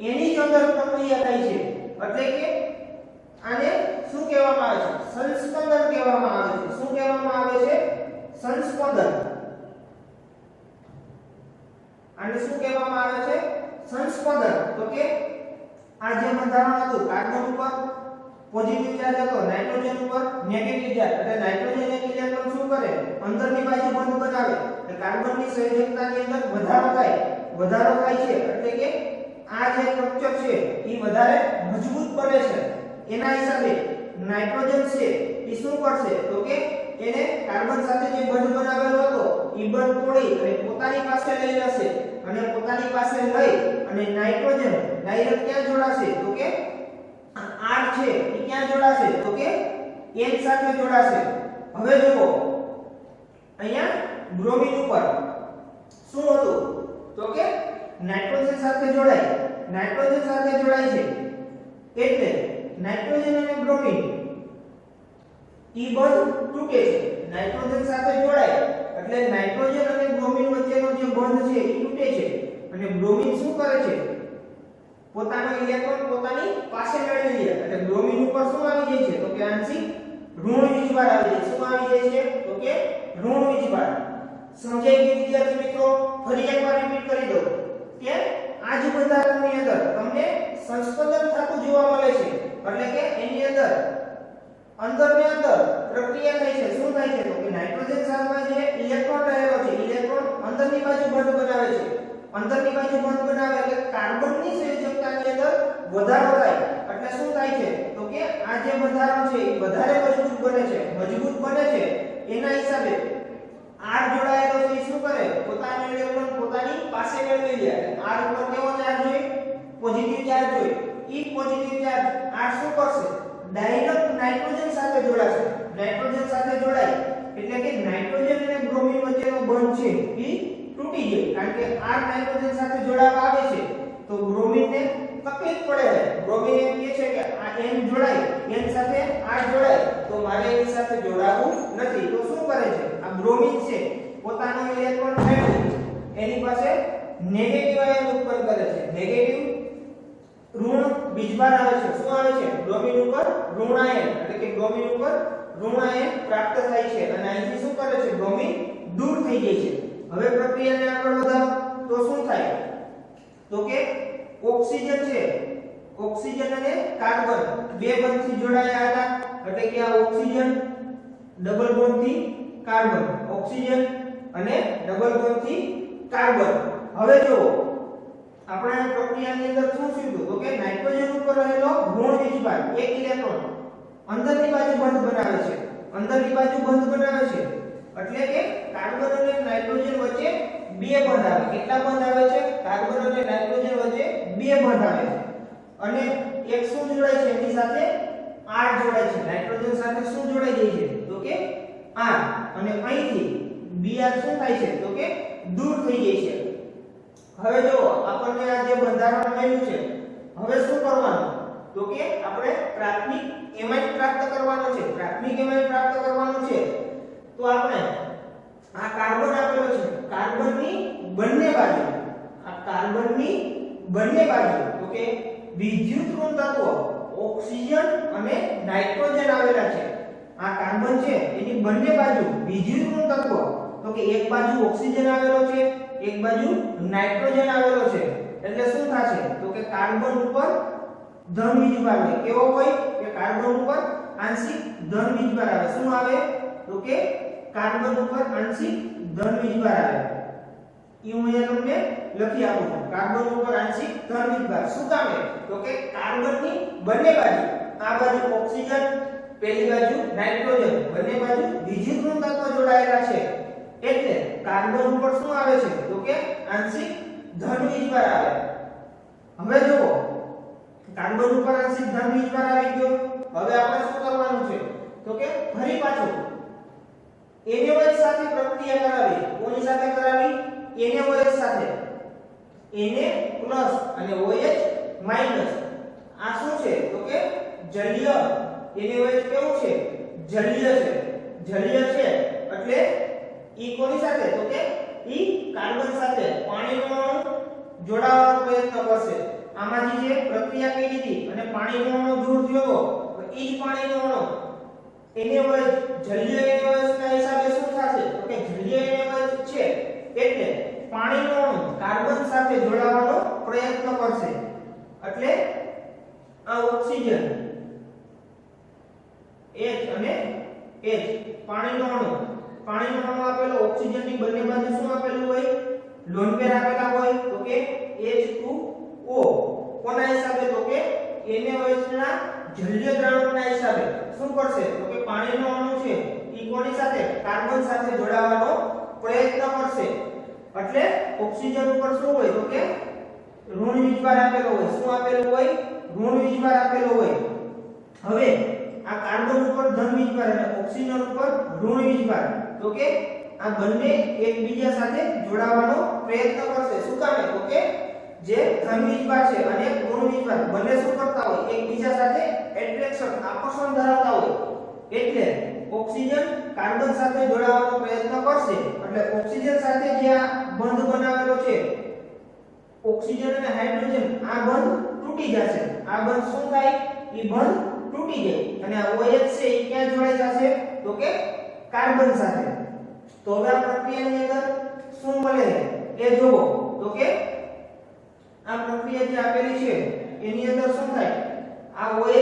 એની જ અંદર પ્રક્રિયા થાય છે. એટલે કે આને શું કહેવામાં આવે છે? સંસ્પંદન કહેવામાં આવે છે. શું કહેવામાં આવે છે? સંસ્પંદન. આને શું કહેવામાં આવે છે? સંસ્પંદન. તો કે આ જે બંધારણ હતું, કાર્બન ઉપર પોઝિટિવ ચાર્જ હતો, નાઇટ્રોજન ઉપર નેગેટિવ ચાર્જ, એટલે નાઇટ્રોજન એક ઇલેક્ટ્રોન શું કરે? અંદરની બાજુ બંધ બનાવે, એટલે કાર્બનની સંયોજકતાની અંદર વધારો થાય છે, એટલે કે આ જે સ્ટ્રક્ચર છે એ વધારે મજબૂત બને છે. એના હિસાબે નાઇટ્રોજન છે એ શું કરશે? તો કે એને કાર્બન સાથે જે બંધ બનાવેલો હતો એ બંધ તોડી અને પોતાની પાસે લઈ લેશે, અને પોતાની પાસે લઈ અને નાઇટ્રોજન ડાયરેક્ટ ક્યાં જોડાશે? તો કે R છે એ ક્યાં જોડાશે? તો કે N સાથે જોડાશે. હવે જુઓ અહીંયા બ્રોમિન ઉપર શું હતું? તો કે નાઇટ્રોજન સાથે જોડાય છે, એટલે નાઇટ્રોજન અને બ્રોમિન ઈ બંધ તૂટે છે. નાઇટ્રોજન સાથે જોડાય એટલે નાઇટ્રોજન અને બ્રોમિન વચ્ચેનો જે બંધ છે એ તૂટે છે, અને બ્રોમિન શું કરે છે? પોતાનો ઇલેક્ટ્રોન પોતાની પાસે મેળવી લે, એટલે બ્રોમિન ઉપર શું આવી જાય છે? તો કે આંશિક ઋણ વીજભાર આવી જાય. શું આવી જાય છે? તો કે ઋણ વીજભાર. સમજાઈ ગયું વિદ્યાર્થી મિત્રો? ફરી એકવાર રિપીટ કરી દઉં કે આ જ બંધારણની અંદર તમને સંસ્પંદન થતું જોવા મળે છે, એટલે કે એની અંદર પ્રક્રિયા થાય છે. શું થાય છે? તો કે નાઇટ્રોજન સાથે જે ઇલેક્ટ્રોન રહેલો છે, ઇલેક્ટ્રોન અંદરની બાજુ બંધ બનાવે છે. અંદરની બાજુ બંધ બનાવે એટલે કાર્બનની સંયોજકતાની અંદર વધારો થાય, એટલે શું થાય છે? તો કે આ જે બંધારણ છે એ વધારે મજબૂત બને છે. એના હિસાબે R જોડાયેલો છે એ શું કરે? પોતાનો ઇલેક્ટ્રોન પોતાની પાસે મેળવી લે. R ઉપર કેવો ચાર્જ હોય? પોઝિટિવ ચાર્જ હોય. ઈ પોઝિટિવ ચાર્જ R શું કરશે? ડાયરેક્ટ નાઇટ્રોજન સાથે જોડાશે. નાઇટ્રોજન સાથે જોડાય એટલે કે નાઇટ્રોજન અને બ્રોમિન વચ્ચેનો બંધ છે એ તૂટી જાય, કારણ કે R નાઇટ્રોજન સાથે જોડાવા આવે છે તો બ્રોમિનને તકલીફ પડે છે. બ્રોમિન એમ કહે છે કે આ N જોડાય, N સાથે R જોડાય તો મારે એની સાથે જોડાવું નથી. તો શું કરે છે? આ બ્રોમિન છે પોતાનો ઇલેક્ટ્રોન મેળવી એની પાસે નેગેટિવ આયન ઉત્પન્ન કરે છે. નેગેટિવ ઋણ વીજભાર આવે છે. શું આવે છે? બ્રોમિન ઉપર ઋણ આયન, એટલે કે બ્રોમિન ઉપર ઋણ આયન પ્રાપ્ત થાય છે, અને અહીંથી શું કરે છે? બ્રોમિન દૂર થઈ જાય છે. હવે પ્રક્રિયાને આગળ વધારો તો શું થાય? તો કે ઓક્સિજન છે, ઓક્સિજન અને કાર્બન બે બંધથી જોડાયા હતા, એટલે કે આ ઓક્સિજન ડબલ બોન્ડથી કાર્બન, ઓક્સિજન અને ડબલ બોન્ડથી કાર્બન. હવે જો આપણે પ્રક્રિયાની અંદર શું શીખ્યું? તો કે નાઇટ્રોજન ઉપર રહેલો ઋણ વીજભાર એક ઇલેક્ટ્રોન અંદરની બાજુ બંધ બનાવે છે, એટલે કે કાર્બન અને નાઇટ્રોજન વચ્ચે બે બંધ આવે. કેટલા બંધ આવે છે? કાર્બન અને નાઇટ્રોજન વચ્ચે બે બંધ આવે છે, અને એક શું જોડાય છે? એની સાથે R જોડાય છે. નાઇટ્રોજન સાથે શું જોડાઈ જાય છે? તો કે R, અને અહીંથી Br શું થાય છે? તો કે દૂર થઈ જાય છે. હવે જો આપણને આ જે બંધારણ મળ્યું છે, હવે શું કરવાનું? તો કે આપણે પ્રાથમિક એમાઇન પ્રાપ્ત કરવાનો છે. તો આપણે આ કાર્બન આપેલો છે, કાર્બનની બંને બાજુ તો કે વિદ્યુત ઋણ તત્વો ઓક્સિજન અને નાઇટ્રોજન આવેલા છે. આ કાર્બન છે એની બંને બાજુ વિદ્યુત ઋણ તત્વો, તો કે એક બાજુ ઓક્સિજન આવેલો છે, એક બાજુ નાઇટ્રોજન આવેલો છે, એટલે શું થશે? તો કે કાર્બન ઉપર ધન વીજભાર હોય. કેવો હોય? કે કાર્બન ઉપર આંશિક ધન વીજભાર આવે. શું આવે? તો કે કાર્બન ઉપર આંશિક ધન વીજભાર આવે. ઈ હું અહીંયા તમને લખી આપું છું. કાર્બન ઉપર આંશિક ધન વીજભાર શું કામે? તો કે કાર્બનની બંને બાજુ, આ બાજુ ઓક્સિજન, પેલી બાજુ નાઇટ્રોજન, બંને બાજુ વિદ્યુત ઋણ તત્વો જોડાયેલા છે, એટલે કાર્બન ઉપર શું આવે છે? તો કે આંશિક ધન વીજભાર આવે. હવે જુઓ કાર્બન ઉપર આંશિક ધન વીજભાર આવી ગયો. હવે આપણે શું કરવાનું છે? તો કે ફરી પાછું NaOH સાથે પ્રક્રિયા કરાવી. કોની સાથે કરાવી? NaOH સાથે. Na+ અને OH-. આ શું છે? તો કે જલીય. NaOH કેવું છે? જલીય છે, એટલે ઈ કોની સાથે? તો કે ઈ કાર્બન સાથે પાણીનો અણુ જોડાવાનો પ્રયત્ન કરશે. આમાંથી જે પ્રક્રિયા કરી હતી અને પાણીનો અણુ દૂર થયો ઈ જ પાણીનો અણુ NaOH જલીય NaOH ના હિસાબે શું થશે તો કે જલીય NaOH છે એટલે પાણીનો અણુ કાર્બન સાથે જોડાવાનો પ્રયત્ન કરશે એટલે આ ઓક્સિજન H અને H પાણીનો અણુ આપેલો ઓક્સિજન ની બંને બાજુ શું આપેલું હોય લોન પેર આપેલા હોય તો કે H2O કોના હિસાબે તો કે NaOH ના જલીય દ્રાવણના હિસાબે શું કરશે તો કે પાણીનો અણુ છે ઈ કોની સાથે કાર્બન સાથે જોડાવાનો પ્રયત્ન કરશે એટલે ઓક્સિજન ઉપર શું હોય તો કે ઋણ વીજભાર આપેલો હોય શું આપેલું હોય ઋણ વીજભાર આપેલો હોય હવે આ કાર્બન ઉપર ધન વીજભાર અને ઓક્સિજન ઉપર ઋણ વીજભાર તો કે આ બંને એકબીજા સાથે જોડાવાનો પ્રયત્ન કરશે શું કામે તો કે જે ધન વીજભાર છે અને ઋણ વીજભાર બંને શું કરતા હોય એકબીજા સાથે એટ્રેક્શન આકર્ષણ ધરાવતા હોય એટલે ઓક્સિજન કાર્બન સાથે જોડાવાનો પ્રયત્ન કરશે એટલે ઓક્સિજન સાથે જે આ બંધ બનાવેલો છે ઓક્સિજન અને હાઇડ્રોજન આ બંધ તૂટી જશે આ બંધ શું થાય ઈ બંધ તૂટી જાય અને આ OH છે એ ક્યાં જોડાઈ જશે તો કે કાર્બન સાથે તો હવે આ પ્રક્રિયાની અંદર શું મળે એ જોવો તો કે આ પ્રક્રિયા જે આપેલી છે એની અંદર શું થાય આ OH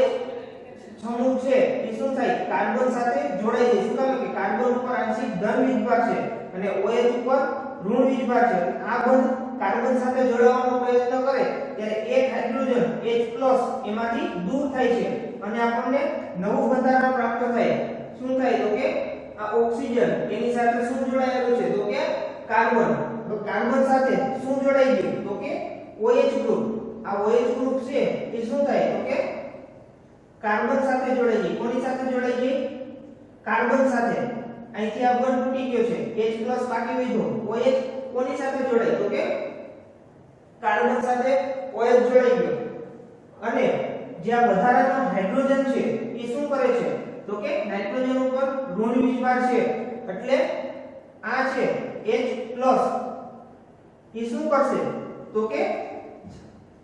સમૂહ છે એ શું થાય કાર્બન સાથે જોડાઈ જાય શું કામ કે કાર્બન ઉપર આંશિક ધન વીજભાર છે અને OH ઉપર ઋણ વીજભાર છે આ બંધ કાર્બન સાથે જોડાવાનો પ્રયત્ન કરે ત્યારે એક હાઇડ્રોજન H+ એમાંથી દૂર થાય છે અને આપણને નવું બંધારણ પ્રાપ્ત થાય શું થાય તો કે આ ઓક્સિજન એની સાથે શું જોડાયેલું છે તો કે કાર્બન તો કાર્બન સાથે શું જોડાઈ ગયું તો કે OH ગ્રુપ આ OH ગ્રુપ છે એ શું થાય તો કે કાર્બન સાથે જોડાઈ જાય કોની સાથે જોડાઈ જાય કાર્બન સાથે અહીંથી આ બંધ તૂટી ગયો છે H+ બાકી વધ્યો OH કોની સાથે જોડાય તો કે કાર્બન સાથે OH જોડાઈ ગયો અને જે આ વધારાનો હાઇડ્રોજન છે એ શું કરે છે તો કે નાઇટ્રોજન ઉપર ઋણ વીજભાર છે એટલે આ છે H+ એ શું કરશે તો કે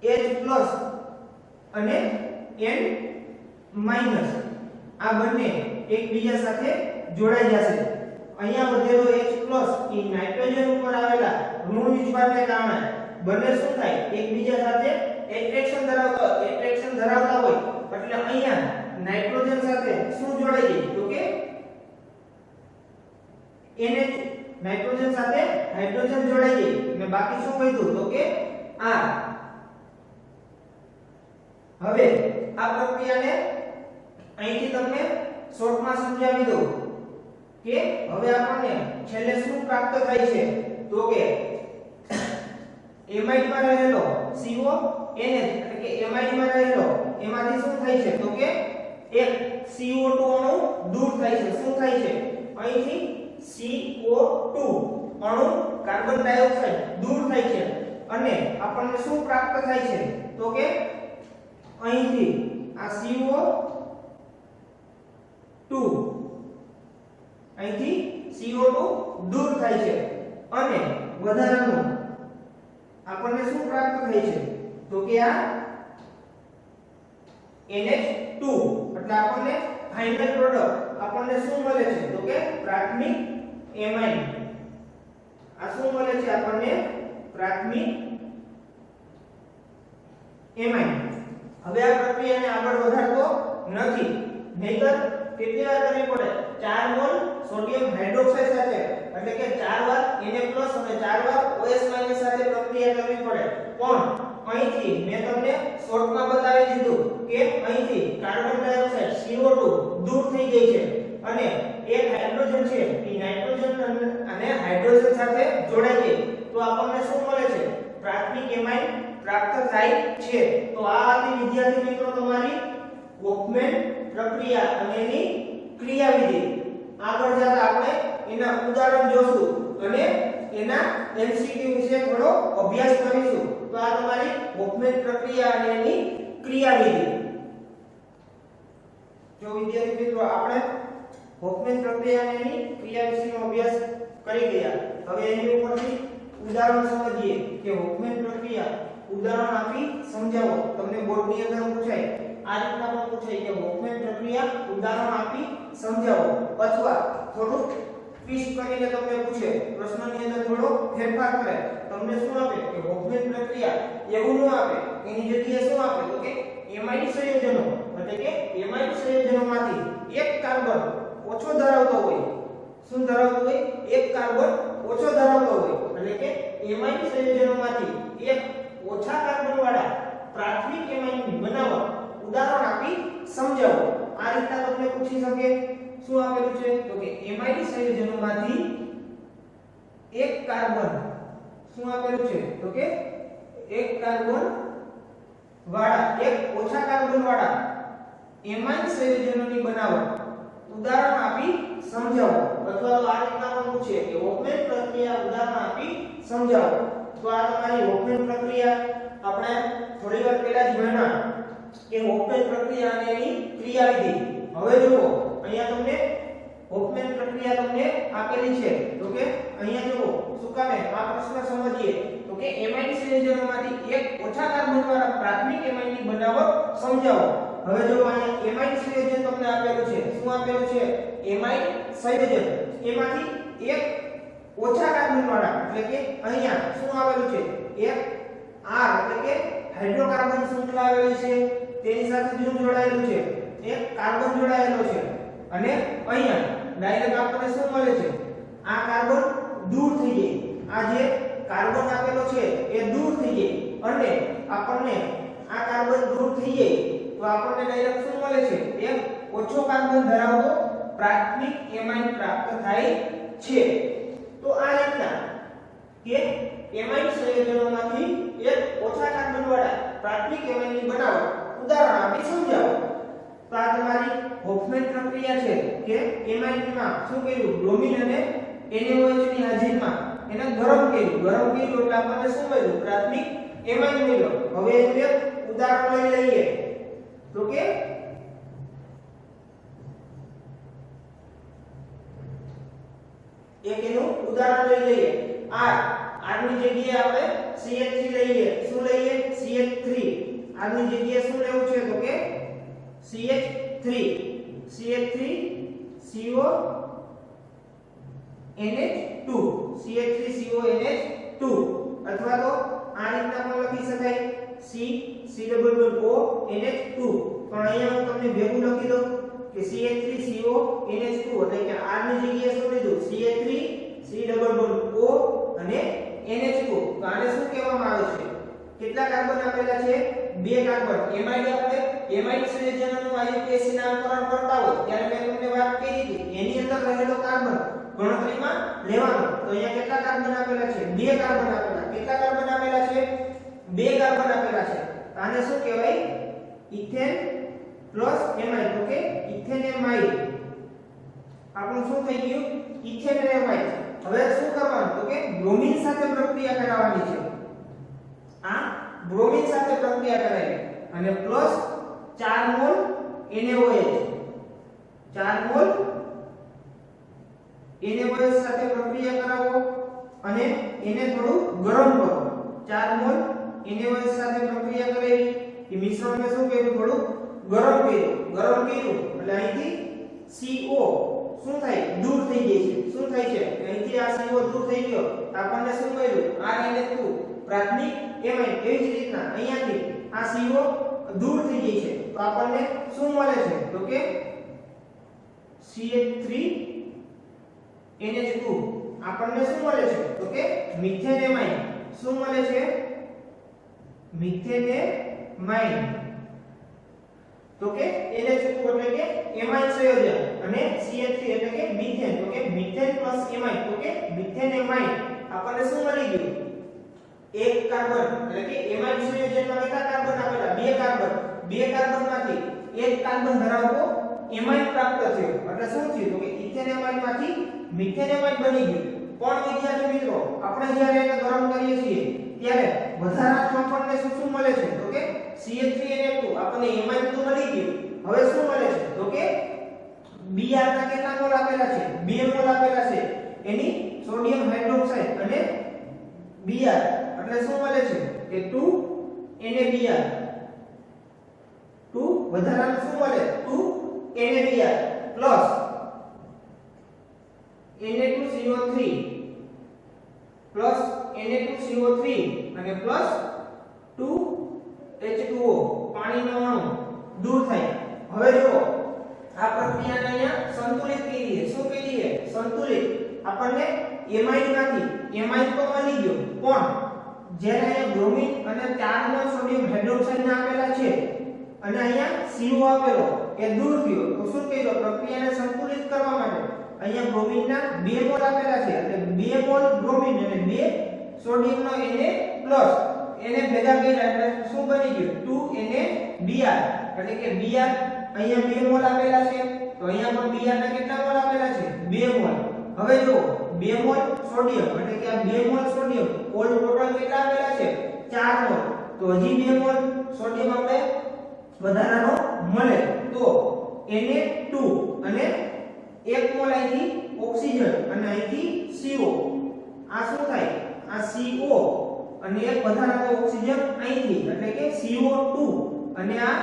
H+ અને N- આ બંને એકબીજા સાથે જોડાઈ જશે અહીંયા વધેલો H+ એ નાઇટ્રોજન ઉપર આવેલા ઋણ વીજભારને કારણે બંને શું થાય એકબીજા સાથે એટ્રેક્શન ધરાવતા હોય એટલે અહીંયા નાઇટ્રોજન સાથે શું જોડાઈ જાય તો કે NH નાઇટ્રોજન સાથે હાઇડ્રોજન જોડાઈ જાય અને બાકી શું વધ્યું તો કે R હવે આ પ્રક્રિયાને અહીંથી તમને શોર્ટમાં સમજાવી દઉં કે હવે આપણને છેલ્લે શું પ્રાપ્ત થાય છે તો કે એમાઇડ માં રહેલો CONH એટલે કે એમાઇડ માં રહેલો એમાંથી શું થાય છે તો કે એક CO2 અણુ દૂર થાય છે શું થાય છે અહીંથી CO2 અણુ કાર્બન ડાયોક્સાઇડ દૂર થાય છે અને આપણને શું પ્રાપ્ત થાય છે તો કે અહીંથી આ CO2 અહીંથી CO2 દૂર થાય છે અને વધારાનું આપણને શું પ્રાપ્ત થાય છે તો કે આ NH2 એટલે આપણને ફાઇનલ પ્રોડક્ટ આપણને શું મળે છે તો કે પ્રાથમિક એમાઇન આ શું મળે છે આપણને પ્રાથમિક એમાઇન હવે આ પ્રક્રિયાને આગળ વધારતો નથી નહીતર કેટલી વાર કરવી પડે 4 મોલ સોડિયમ હાઇડ્રોક્સાઇડ સાથે એટલે કે 4 વાર Na+ અને 4 વાર OH- સાથે પ્રક્રિયા કરવી પડે પણ અહીંથી મેં તમને શોર્ટમાં બતાવી દીધું કે અહીંથી કાર્બન ડાયોક્સાઇડ CO2 દૂર થઈ ગઈ છે અને એક હાઇડ્રોજન છે એ નાઇટ્રોજન અને હાઇડ્રોજન સાથે જોડાઈ ગઈ તો આપણને શું મળે છે પ્રાથમિક એમાઇન પ્રાપ્ત થાય છે તો આ હતી વિદ્યાર્થી મિત્રો તમારી વોકમેન પ્રક્રિયા અને એની ક્રિયાવિધિ આગળ જતા આપણે એના ઉદાહરણ જોશું અને એના MCQ વિશે થોડો અભ્યાસ કરીશું તો આ તમારી વોકમેન પ્રક્રિયા અને એની ક્રિયાવિધિ જો વિદ્યાર્થી મિત્રો આપણે વોકમેન પ્રક્રિયા અને એની ક્રિયા વિશેનો અભ્યાસ કરી ગયા હવે એની ઉપરથી ઉદાહરણ સમજીએ કે વોકમેન પ્રક્રિયા ઉદાહરણ આપી સમજાવો તમને બોર્ડની અંદર પૂછાય આ રીતના પણ પૂછાય કે હોફમેન પ્રક્રિયા ઉદાહરણ આપી સમજાવો, અથવા થોડું ટ્વિસ્ટ કરીને તમને પૂછે, પ્રશ્નની અંદર થોડો ફેરફાર કરે, તમને શું આપે કે હોફમેન પ્રક્રિયા એવું ન આપે, એની જગ્યાએ શું આપે તો કે એમાઇડ સંયોજનો, એટલે કે એમાઇડ સંયોજનોમાંથી એક કાર્બન ઓછો ધરાવતો હોય, શું ધરાવતો હોય, એક કાર્બન ઓછો ધરાવતો હોય, એટલે કે એમાઇડ સંયોજનોમાંથી એક ઓછા કાર્બન વાળા પ્રાથમિક એમાઇડની બનાવટ ઉદાહરણ આપી સમજાવો. આ રીતના તમને પૂછી શકે. શું આપેલું છે તો કે એમાઇડ સંયોજનોમાંથી એક કાર્બન, શું આપેલું છે તો કે એક કાર્બન વાળા, એક ઓછા કાર્બન વાળા એમાઇડ સંયોજનોની બનાવટ ઉદાહરણ આપી સમજાવો, અથવા તો આ રીતના પણ પૂછે કે હોફમેન પ્રક્રિયા ઉદાહરણ આપી સમજાવો. તો આ તમારી હોફમેન પ્રક્રિયા આપણે થોડીવાર પહેલા જ ભણ્યા કે હોફમેન પ્રક્રિયા અને એની ક્રિયાવિધિ. હવે જુઓ અહીંયા તમને હોફમેન પ્રક્રિયા તમને આપેલી છે તો કે અહીંયા જુઓ શું કામે આ પ્રશ્ન સમજીએ તો કે એમાઇડ સંયોજનોમાંથી એક ઓછા કાર્બન વાળા પ્રાથમિક એમાઇડની બનાવટ સમજાવો. હવે જો અહીંયા એમાઇડ સંયોજન તમને આપેલું છે, શું આપેલું છે એમાઇડ સંયોજન, એમાંથી એક ઓછા કાર્બન વાળા, એટલે કે અહીંયા શું આવેલું છે એક R, એટલે કે હાઇડ્રોકાર્બન શૃંખલા આવેલી છે, તેની સાથે શું જોડાયેલું છે, એક કાર્બન જોડાયેલો છે, અને અહીંયા ડાયરેક્ટ આપણને શું મળે છે, આ કાર્બન દૂર થઈ જાય, આ જે કાર્બન આપેલો છે એ દૂર થઈ જાય, અને આપણને આ કાર્બન દૂર થઈ જાય તો આપણને ડાયરેક્ટ શું મળે છે, એક ઓછો કાર્બન ધરાવતો પ્રાથમિક એમાઇડ પ્રાપ્ત થાય છે. તો આ રીતના કે એમાઇડ સંયોજનોમાંથી એક ઓછા કાર્બન વાળા પ્રાથમિક એમાઇડની બનાવટ ઉદાહરણ આપી સમજાવો. તો આ તમારી હોફમેન પ્રક્રિયા છે કે એમાઇડમાં શું કર્યું, બ્રોમિન અને NaOH ની હાજરીમાં એને ગરમ કર્યું એટલે આપણને શું મળ્યું, પ્રાથમિક એમાઇડ મળ્યો. હવે એનું એક ઉદાહરણ લઈ લઈએ તો કે એક એનું ઉદાહરણ લઈ લઈએ. R ની જગ્યાએ આપણે CH3 લઈએ. શું લઈએ, CH3. R ની જગ્યાએ શું લેવું છે તો કે CH3 CO NH2 CH3CONH2, અથવા તો આ રીતના પણ લખી શકાય CONH2. પણ અહીંયા હું તમને ભેગું લખી દઉં કે CH3CONH2, એટલે કે R ની જગ્યાએ શું લીધું, CH3 COO અને NH2. તો આને શું કહેવામાં આવે છે, કેટલા કાર્બન આપેલા છે, 2 કાર્બન. એમાઇડ આપણે એમાઇડ સંયોજનોનું IUPAC નામકરણ કરતા હોય ત્યારે મેં તમને વાત કરી હતી, એની અંદર રહેલો કાર્બન ગણતરીમાં લેવાનો. તો અહીંયા કેટલા કાર્બન આપેલા છે, 2 કાર્બન આપેલા. કેટલા કાર્બન આપેલા છે, 2 કાર્બન આપેલા છે. આને શું કહેવાય, ઇથેન પ્લસ એમાઇડ, તો કે ઇથેનેમાઇડ. આપણું શું થઈ ગયું, ઇથેનેમાઇડ. હવે શું કરવાનું તો કે બ્રોમિન સાથે પ્રક્રિયા કરાવવાની છે. આ બ્રોમિન સાથે પ્રક્રિયા કરાવી અને plus 4 mall NaOH, 4 mall NaOH સાથે પ્રક્રિયા કરાવો અને એને થોડું ગરમ કરો. 4 મોલ NaOH સાથે પ્રક્રિયા કરાવી, એ મિશ્રણને શું કર્યું, થોડું ગરમ કર્યું એટલે અહીંથી CO શું થાય, દૂર થઈ જાય છે. શું થાય છે, અહીંથી આ CO દૂર થઈ ગયો, આપણને શું મળ્યું, RNH2 પ્રાથમિક એમાઇડ. એવી જ રીતના અહીંયાથી આ CO દૂર થઈ જાય છે તો આપણને શું મળે છે તો કે CH3NH2. આપણને શું મળે છે તો કે મિથેનેમાઇડ. શું મળે છે, મિથેનેમાઇડ. તો કે NH2 એટલે કે એમાઇડ સંયોજન અને CH3 એટલે કે મિથેન, તો કે મિથેન પ્લસ એમાઇડ, તો કે મિથેનેમાઇડ. આપણને શું મળી ગયું, એક કાર્બન, એટલે કે એમાઇડ સંયોજનમાં કેટલા કાર્બન આપેલા, 2 કાર્બન. 2 કાર્બનમાંથી એક કાર્બન ધરાવતો એમાઇડ પ્રાપ્ત થયો, એટલે શું થયું તો કે ઇથેનેમાઇડમાંથી મિથેનેમાઇડ બની ગયું. પણ વિદ્યાર્થી મિત્રો, આપણે જ્યારે એને ગરમ કરીએ છીએ ત્યારે વધારાનું આપણને શું મળે છે તો કે CH3NH2. આપણને એમાઇડ તો મળી ગયું, હવે શું મળે છે તો કે Br ના કેટલા મોલ આપેલા છે, 2 મોલ આપેલા છે એની સોડિયમ હાઇડ્રોક્સાઇડ અને Br, એટલે શું મળે છે કે 2 NaBr, 2 વધારાનું શું મળે 2 NaBr plus Na2CO3 plus Na2CO3 અને પ્લસ 2H2O પાણીનો અણુ દૂર થાય. હવે જો આ પ્રક્રિયાને અહીંયા સંતુલિત કરીએ. શું કરીએ? સંતુલિત. આપણને એમાઇડ માંથી એમાઇડ તો મળી ગયો, પણ જ્યારે અહીંયા બ્રોમિન અને 4 સોડિયમ હાઇડ્રોક્સાઇડ ના આપેલા છે અને અહીંયા CO આપેલો એ દૂર થયો, તો શું કર્યું? પ્રક્રિયાને સંતુલિત કરવા માટે અહીંયા બ્રોમિનના 2 મોલ આપેલા છે એટલે 2 મોલ બ્રોમિન અને 2 સોડિયમનો Na+ એને ભેગા કર્યા એટલે શું બની ગયું? 2NaBr. એટલે કે Br અહીંયા 2 મોલ આપેલા છે તો અહીંયા પણ Br ના કેટલા મોલ આપેલા છે? 2 મોલ. હવે જો 2 મોલ સોડિયમ એટલે કે આ 2 મોલ સોડિયમ ઓલ ટોટલ કેટલા આપેલા છે? 4 મોલ. તો હજી 2 મોલ સોડિયમ આપણે વધારાનો મળે તો Na2 અને 1 મોલ અહીંથી ઓક્સિજન અને અહીંથી CO. આ શું થાય? આ CO અને એક વધારાનો ઓક્સિજન અહીંથી એટલે કે CO2 અને આ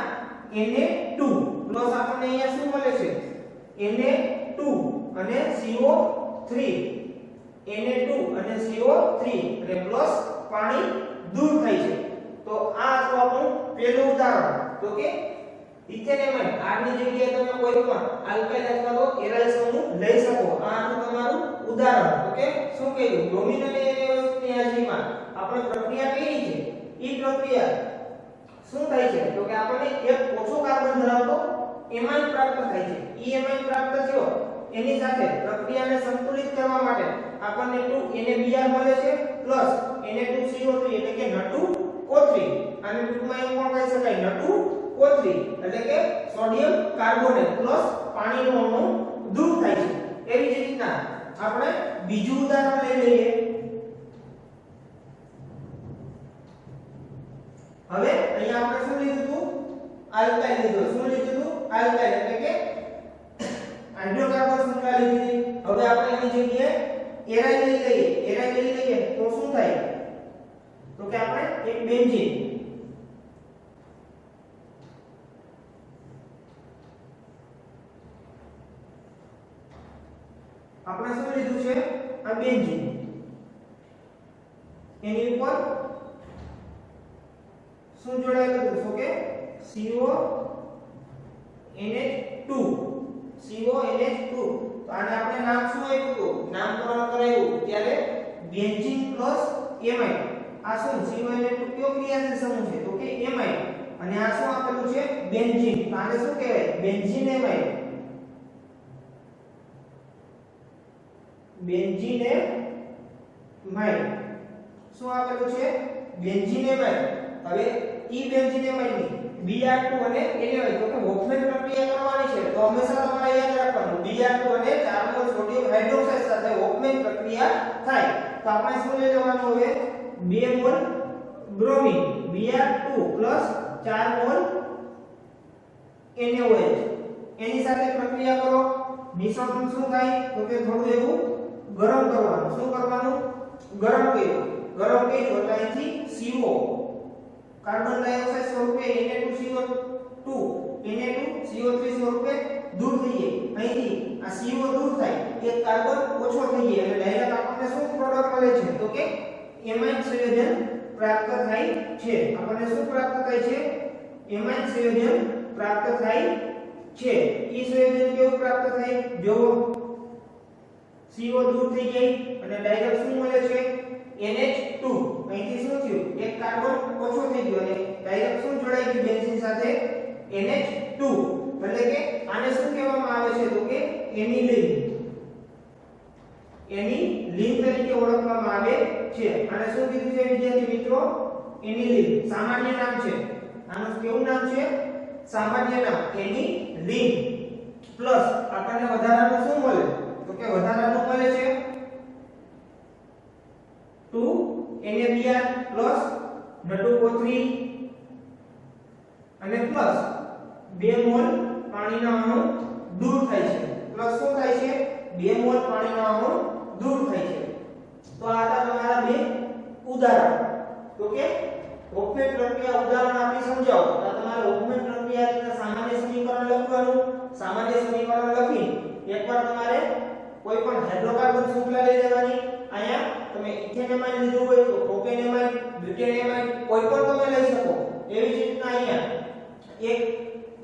Na2 પ્લસ આપણને અહીંયા શું મળે છે? Na2 અને CO3. Na2 અને CO3 એટલે પ્લસ પાણી દૂર થાય છે. તો આ તો આપણું પહેલું ઉદાહરણ. તો કે ઇથેનેમાઇડ R ની જગ્યાએ તમે કોઈ પણ આલ્કાઇલ અથવા તો એરાઇલ સમૂહ લઈ શકો. આ આપણું તમારું ઉદાહરણ. ઓકે, શું કહ્યું? બ્રોમિન અને Na ની હાજરીમાં આપણે પ્રક્રિયા કરી છે. ઈ પ્રક્રિયા શું થાય છે? તો કે આપણને એક ઓછો કાર્બન ધરાવતો એમાઇડ પ્રાપ્ત થાય છે. ઈ એમાઇડ પ્રાપ્ત થયો એની સાથે પ્રક્રિયાને સંતુલિત કરવા માટે આપણને 2NaBr મળે છે પ્લસ Na2CO3 એટલે કે N2O3. આને ટૂંકમાં એમ પણ કહી શકાય N2O3 એટલે કે સોડિયમ કાર્બોનેટ પ્લસ પાણીનો અણુ દૂર થાય છે. એવી જ રીતના આપણે બીજું ઉદાહરણ લઈ લઈએ. હવે અહીંયા આપણે શું લીધું હતું? આલ્કાઇલ લીધું. શું લીધું હતું? આલ્કાઇલ એટલે કે હાઇડ્રોકાર્બન શૃંખલા લીધી. હવે આપણે એની જગ્યાએ એરાઇલ લઈ લઈએ. એરાઇલ લઈ લઈએ તો શું થાય? તો કે આપણે એક બેન્ઝીન આપણે શું લીધું છે? આ બેન્ઝીન. એની ઉપર શું જોડાયેલું હતું? તો કે CONH2. તો આને આપણે નામ શું આપ્યું હતું? નામકરણ કરાયું ત્યારે બેન્ઝીન પ્લસ એમાઇડ. આ શું? CONH2 કયો ક્રિયાશીલ સમૂહ છે? તો કે એમાઇડ. અને આ શું આપેલું છે? બેન્ઝીન. તો આને શું કહેવાય? Benzene amide. બેન્ઝીન એમાઇડ શું આપેલું છે? Benzene amide. હવે ઈ બેન્ઝીન એમાઇડ ની Br2 અને Na તો કે હોફમેન પ્રક્રિયા કરવાની છે. તો હંમેશા તમારે યાદ રાખવાનું Br2 અને 4 મોલ સોડિયમ હાઇડ્રોક્સાઇડ સાથે હોફમેન પ્રક્રિયા થાય. તો આપણે શું લઈ લેવાનું? હવે 2 mall bromine Br2 4 mall NaOH એની સાથે પ્રક્રિયા કરો. મિશ્રણ શું થાય? તો કે થોડું એવું ગરમ કરવાનું. શું કરવાનું? ગરમ કર્યું. ગરમ કર્યું એટલે અહીંથી CO કાર્બન ડાયોક્સાઇડ સ્વરૂપે Na2CO2 Na2CO3 સ્વરૂપે દૂર થઈ જાય. અહીંથી આ CO દૂર થાય એક કાર્બન ઓછો થઈ જાય એટલે ડાયરેક્ટ આપણને શું પ્રોડક્ટ મળે છે? તો કે એમાઇડ સંયોજન પ્રાપ્ત થાય છે. આપણને શું પ્રાપ્ત થાય છે? એમાઇડ સંયોજન પ્રાપ્ત થાય છે. ઈ સંયોજન કેવું પ્રાપ્ત થાય? જો CO દૂર થઈ જાય અને ડાયરેક્ટ શું મળે છે? NH2. અહીંથી શું થયું? એક કાર્બન ઓછો થઈ ગયો અને ડાયરેક્ટ શું જોડાઈ ગયું બેન્ઝીન સાથે? NH2. એટલે કે આને શું કહેવામાં આવે છે? તો કે એનિલીન. એનિલીન તરીકે ઓળખવામાં આવે છે. આને શું કીધું છે વિદ્યાર્થી મિત્રો? એનિલીન. સામાન્ય નામ છે. આનું કેવું નામ છે? સામાન્ય નામ એનિલીન. પ્લસ આપણને વધારાનું શું મળે? તો કે વધારાનું મળે છે 2NaBr પ્લસ N2O3 અને પ્લસ 2 મોલ પાણીના અણુ દૂર થાય છે. પ્લસ શું થાય છે? 2 મોલ પાણીના અણુ દૂર થાય છે. તો આ હતા તમારા બે ઉદાહરણ. તો કે હોફમેન પ્રક્રિયા ઉદાહરણ આપી સમજાવો. તો તમારે હોફમેન પ્રક્રિયા પ્રક્રિયા એટલે સામાન્ય સમીકરણ લખવાનું. સામાન્ય સમીકરણ લખી એકવાર તમારે કોઈ પણ હાઇડ્રોકાર્બન શૃંખલા લઈ લેવાની. અહીંયા તમે ઇથેનેમાઇડ લીધું હોય તો પ્રોપેનેમાઇડ, બ્યુટેનેમાઇડ કોઈ પણ તમે લઈ શકો. એવી જ રીતના અહીંયા એક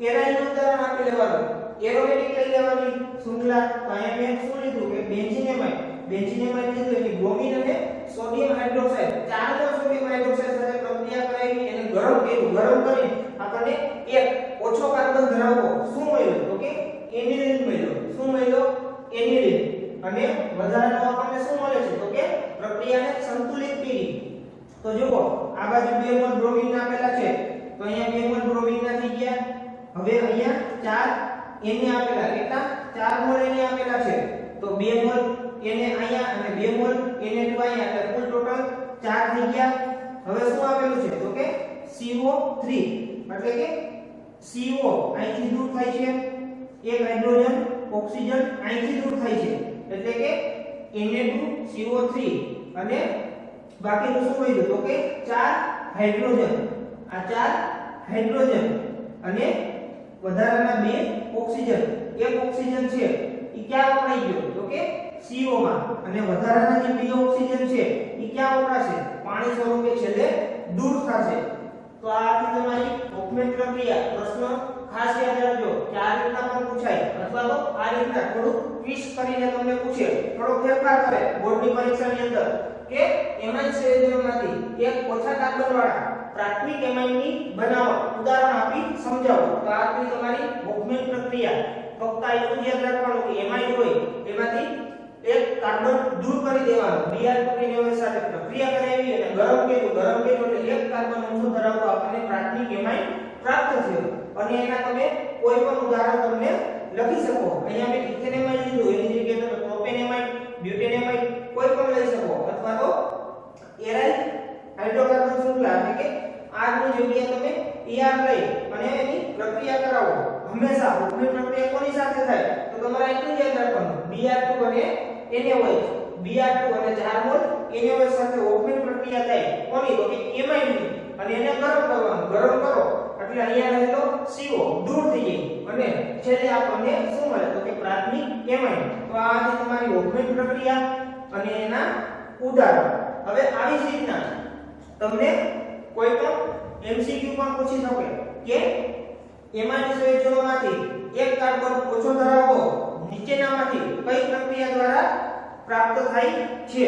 એરાઇલનું ઉદાહરણ આપી લેવાનું. એરોમેટિક લઈ લેવાની શૃંખલા. તો અહીંયા મેં શું લીધું કે બેન્ઝીનેમાઇડ લીધું એટલે બ્રોમિન અને સોડિયમ હાઇડ્રોક્સાઇડ, ચારનો સોડિયમ હાઇડ્રોક્સાઇડ સાથે પ્રક્રિયા કરાવી એને ગરમ કર્યું. ગરમ કરી આપણને એક ઓછો કાર્બન ધરાવતો શું મળ્યો તો કે એનિલિન મળ્યો. શું મળ્યો? એનિલિન. અને વધારાનો આપણને શું મળે છે તો કે પ્રક્રિયાને સંતુલિત કરી. તો જુઓ આ બાજુ 2 મોલ બ્રોમિન આપેલા છે તો અહીંયા 2 મોલ બ્રોમિન ના થઈ ગયા. હવે અહીંયા 4 એને આપેલા કેટલા 4 મોલ એને આપેલા છે તો 2 મોલ એને અહીંયા અને 2 મોલ એને ટુ અહીંયા એટલે કુલ ટોટલ 4 થઈ ગયા. હવે શું આપેલું છે તો કે CO3 એટલે કે CO અહીંથી દૂર થાય છે, એક હાઇડ્રોજન ઓક્સિજન અહીંથી દૂર થાય છે એટલે કે Na2CO3 અને બાકીનું શું મળ્યું તો કે 4 હાઇડ્રોજન. આ 4 હાઇડ્રોજન અને વધારાના 2 ઓક્સિજન. એક ઓક્સિજન છે ઈ ક્યાં વપરાઈ ગયો તો કે CO માં અને વધારાના જે 2 ઓક્સિજન છે ઈ ક્યાં વપરાશે? પાણી સ્વરૂપે છેલ્લે દૂર થશે. તો આ હતી તમારી હોફમેન પ્રક્રિયા. પ્રશ્ન ખાસ યાદ રાખજો કે આ રીતના પણ પૂછાય અથવા તો આ રીતના થોડું ટ્વિસ્ટ કરીને તમને પૂછે, થોડો ફેરફાર કરે બોર્ડની પરીક્ષાની અંદર કે એમાઇન સંયોજનોમાંથી એક ઓછા કાર્બન વાળા પ્રાથમિક એમાઇનની બનાવટ ઉદાહરણ આપી સમજાવો. તો આ હતી તમારી હોફમેન પ્રક્રિયા. ફક્ત એટલું યાદ રાખવાનું કે એમાઇન હોય એમાંથી એક કાર્બન દૂર કરી દેવાનો. Br પ્રોપેનોલ સાથે પ્રક્રિયા કરાવી અને ગરમ કર્યું એટલે એક કાર્બન અંશો ધરાવતો આપણને પ્રાથમિક એમાઇન પ્રાપ્ત થયો. અને એના તમે કોઈ પણ ઉદાહરણ તમને લખી શકો. અહીંયા મેં ઇથેનેમાઇડ લીધું એની જગ્યાએ તમે પ્રોપેનેમાઇડ, બ્યુટેનેમાઇડ કોઈ પણ લઈ શકો અથવા તો એરાઇલ હાઇડ્રોકાર્બન શૃંખલા એટલે કે R ની જગ્યાએ તમે Er લઈ અને એની પ્રક્રિયા કરાવો. હંમેશા હોફમેન પ્રક્રિયા કોની સાથે થાય તો તમારે એટલું યાદ રાખવાનું Br2 અને NaOH. Br2 અને 4 મોલ NaOH સાથે હોફમેન પ્રક્રિયા થાય કોની તો કે એમાઇનની અને એને ગરમ કરવાનું. ગરમ કરો એટલે અહીંયા રહેલો CO દૂર થઈ જાય અને છેલ્લે આપણને શું મળે તો કે પ્રાથમિક એમાઇન. તો આ હતી તમારી હોફમેન પ્રક્રિયા અને એના ઉદાહરણ. હવે આવી જ રીતના તમને કોઈ પણ MCQ પણ પૂછી શકે કે એમાઇન સંયોજનોમાંથી એક કાર્બન ઓછો ધરાવતો નીચેનામાંથી કઈ પ્રક્રિયા દ્વારા પ્રાપ્ત થાય છે?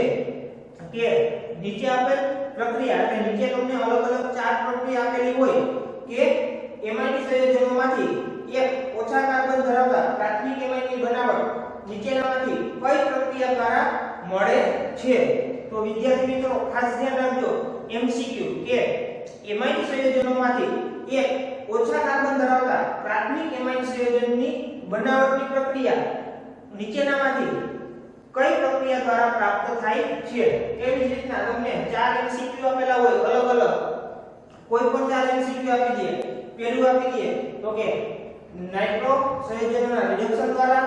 કે નીચે આપેલ પ્રક્રિયા એટલે નીચે તમને અલગ અલગ 4 પ્રક્રિયા આપેલી હોય કે એમાઇન સંયોજનોમાંથી એક ઓછા કાર્બન ધરાવતા પ્રાથમિક એમાઇનની બનાવટ નીચેનામાંથી કઈ પ્રક્રિયા દ્વારા મળે છે? તો વિદ્યાર્થી મિત્રો ખાસ ધ્યાન રાખજો MCQ કે એમાઇન સંયોજનોમાંથી એક ઓછા કાર્બન ધરાવતા પ્રાથમિક એમાઇન સંયોજનની બનાવટની પ્રક્રિયા નીચેનામાંથી કઈ પ્રક્રિયા દ્વારા પ્રાપ્ત થાય છે? એવી જ રીતના તમને 4 MCQ આપેલા હોય અલગ અલગ. કોઈ પણ 4 MCQ આપી દે. પહેલું આપી દે તો કે નાઇટ્રો સંયોજનના રિડક્શન દ્વારા,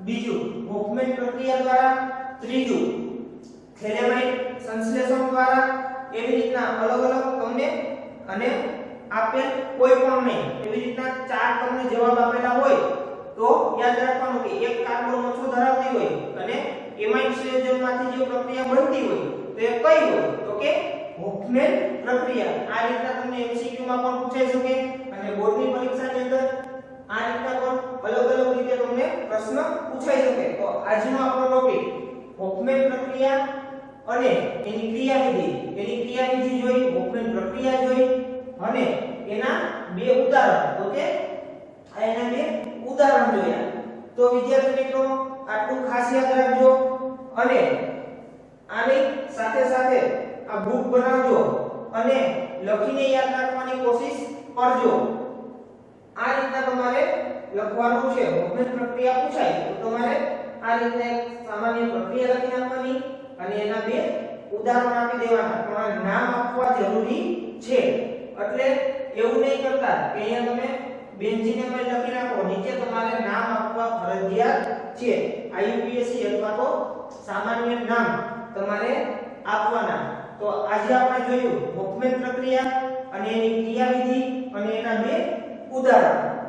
બીજું હોફમેન પ્રક્રિયા દ્વારા, ત્રીજું થેલેમાઇડ સંશ્લેષણ દ્વારા. એવી રીતના અલગ અલગ તમને અને આપેલ કોઈ પણ નહીં એવી રીતના 4 તમને જવાબ આપેલા હોય તો યાદ રાખવાનું કે એક કાર્બન ઓછો ધરાવતી હોય અને એમાઇન સંયોજનમાંથી જે પ્રક્રિયા બનતી હોય તો એ કઈ હોય તો કે હોફમેન પ્રક્રિયા. આ રીતના તમને MCQ માં પણ પૂછાઈ શકે અને બોર્ડની પરીક્ષાની અંદર આ રીતના પણ અલગ અલગ રીતે તમને પ્રશ્ન પૂછાઈ શકે. તો આજનો આપણો ટોપિક હોફમેન પ્રક્રિયા અને એની ક્રિયાવિધિ જોઈ, હોફમેન પ્રક્રિયા જોઈ અને એના 2 ઉદાહરણ તો કે એના 2 ઉદાહરણ જોયા. તો વિદ્યાર્થી મિત્રો આટલું ખાસ યાદ રાખજો અને આની સાથે સાથે આ બુક બનાવજો અને લખીને યાદ રાખવાની કોશિશ કરજો. આ રીતના તમારે લખવાનું છે. હોફમેન પ્રક્રિયા પૂછાય તો તમારે આ રીતના એક સામાન્ય પ્રક્રિયા લખી નાખવાની અને એના 2 ઉદાહરણ આપી દેવાના. તમારે નામ આપવા જરૂરી છે. એટલે એવું નહીં કરતા કે અહીંયા તમે બેન્ઝીનેમાઇડ લખી નાખો, નીચે તમારે નામ આપવા ફરજિયાત છે. IUPAC અથવા તો સામાન્ય નામ તમારે આપવાના. તો આજે આપણે જોયું હોફમેન પ્રક્રિયા અને એની ક્રિયાવિધિ અને એના 2 ઉદાહરણ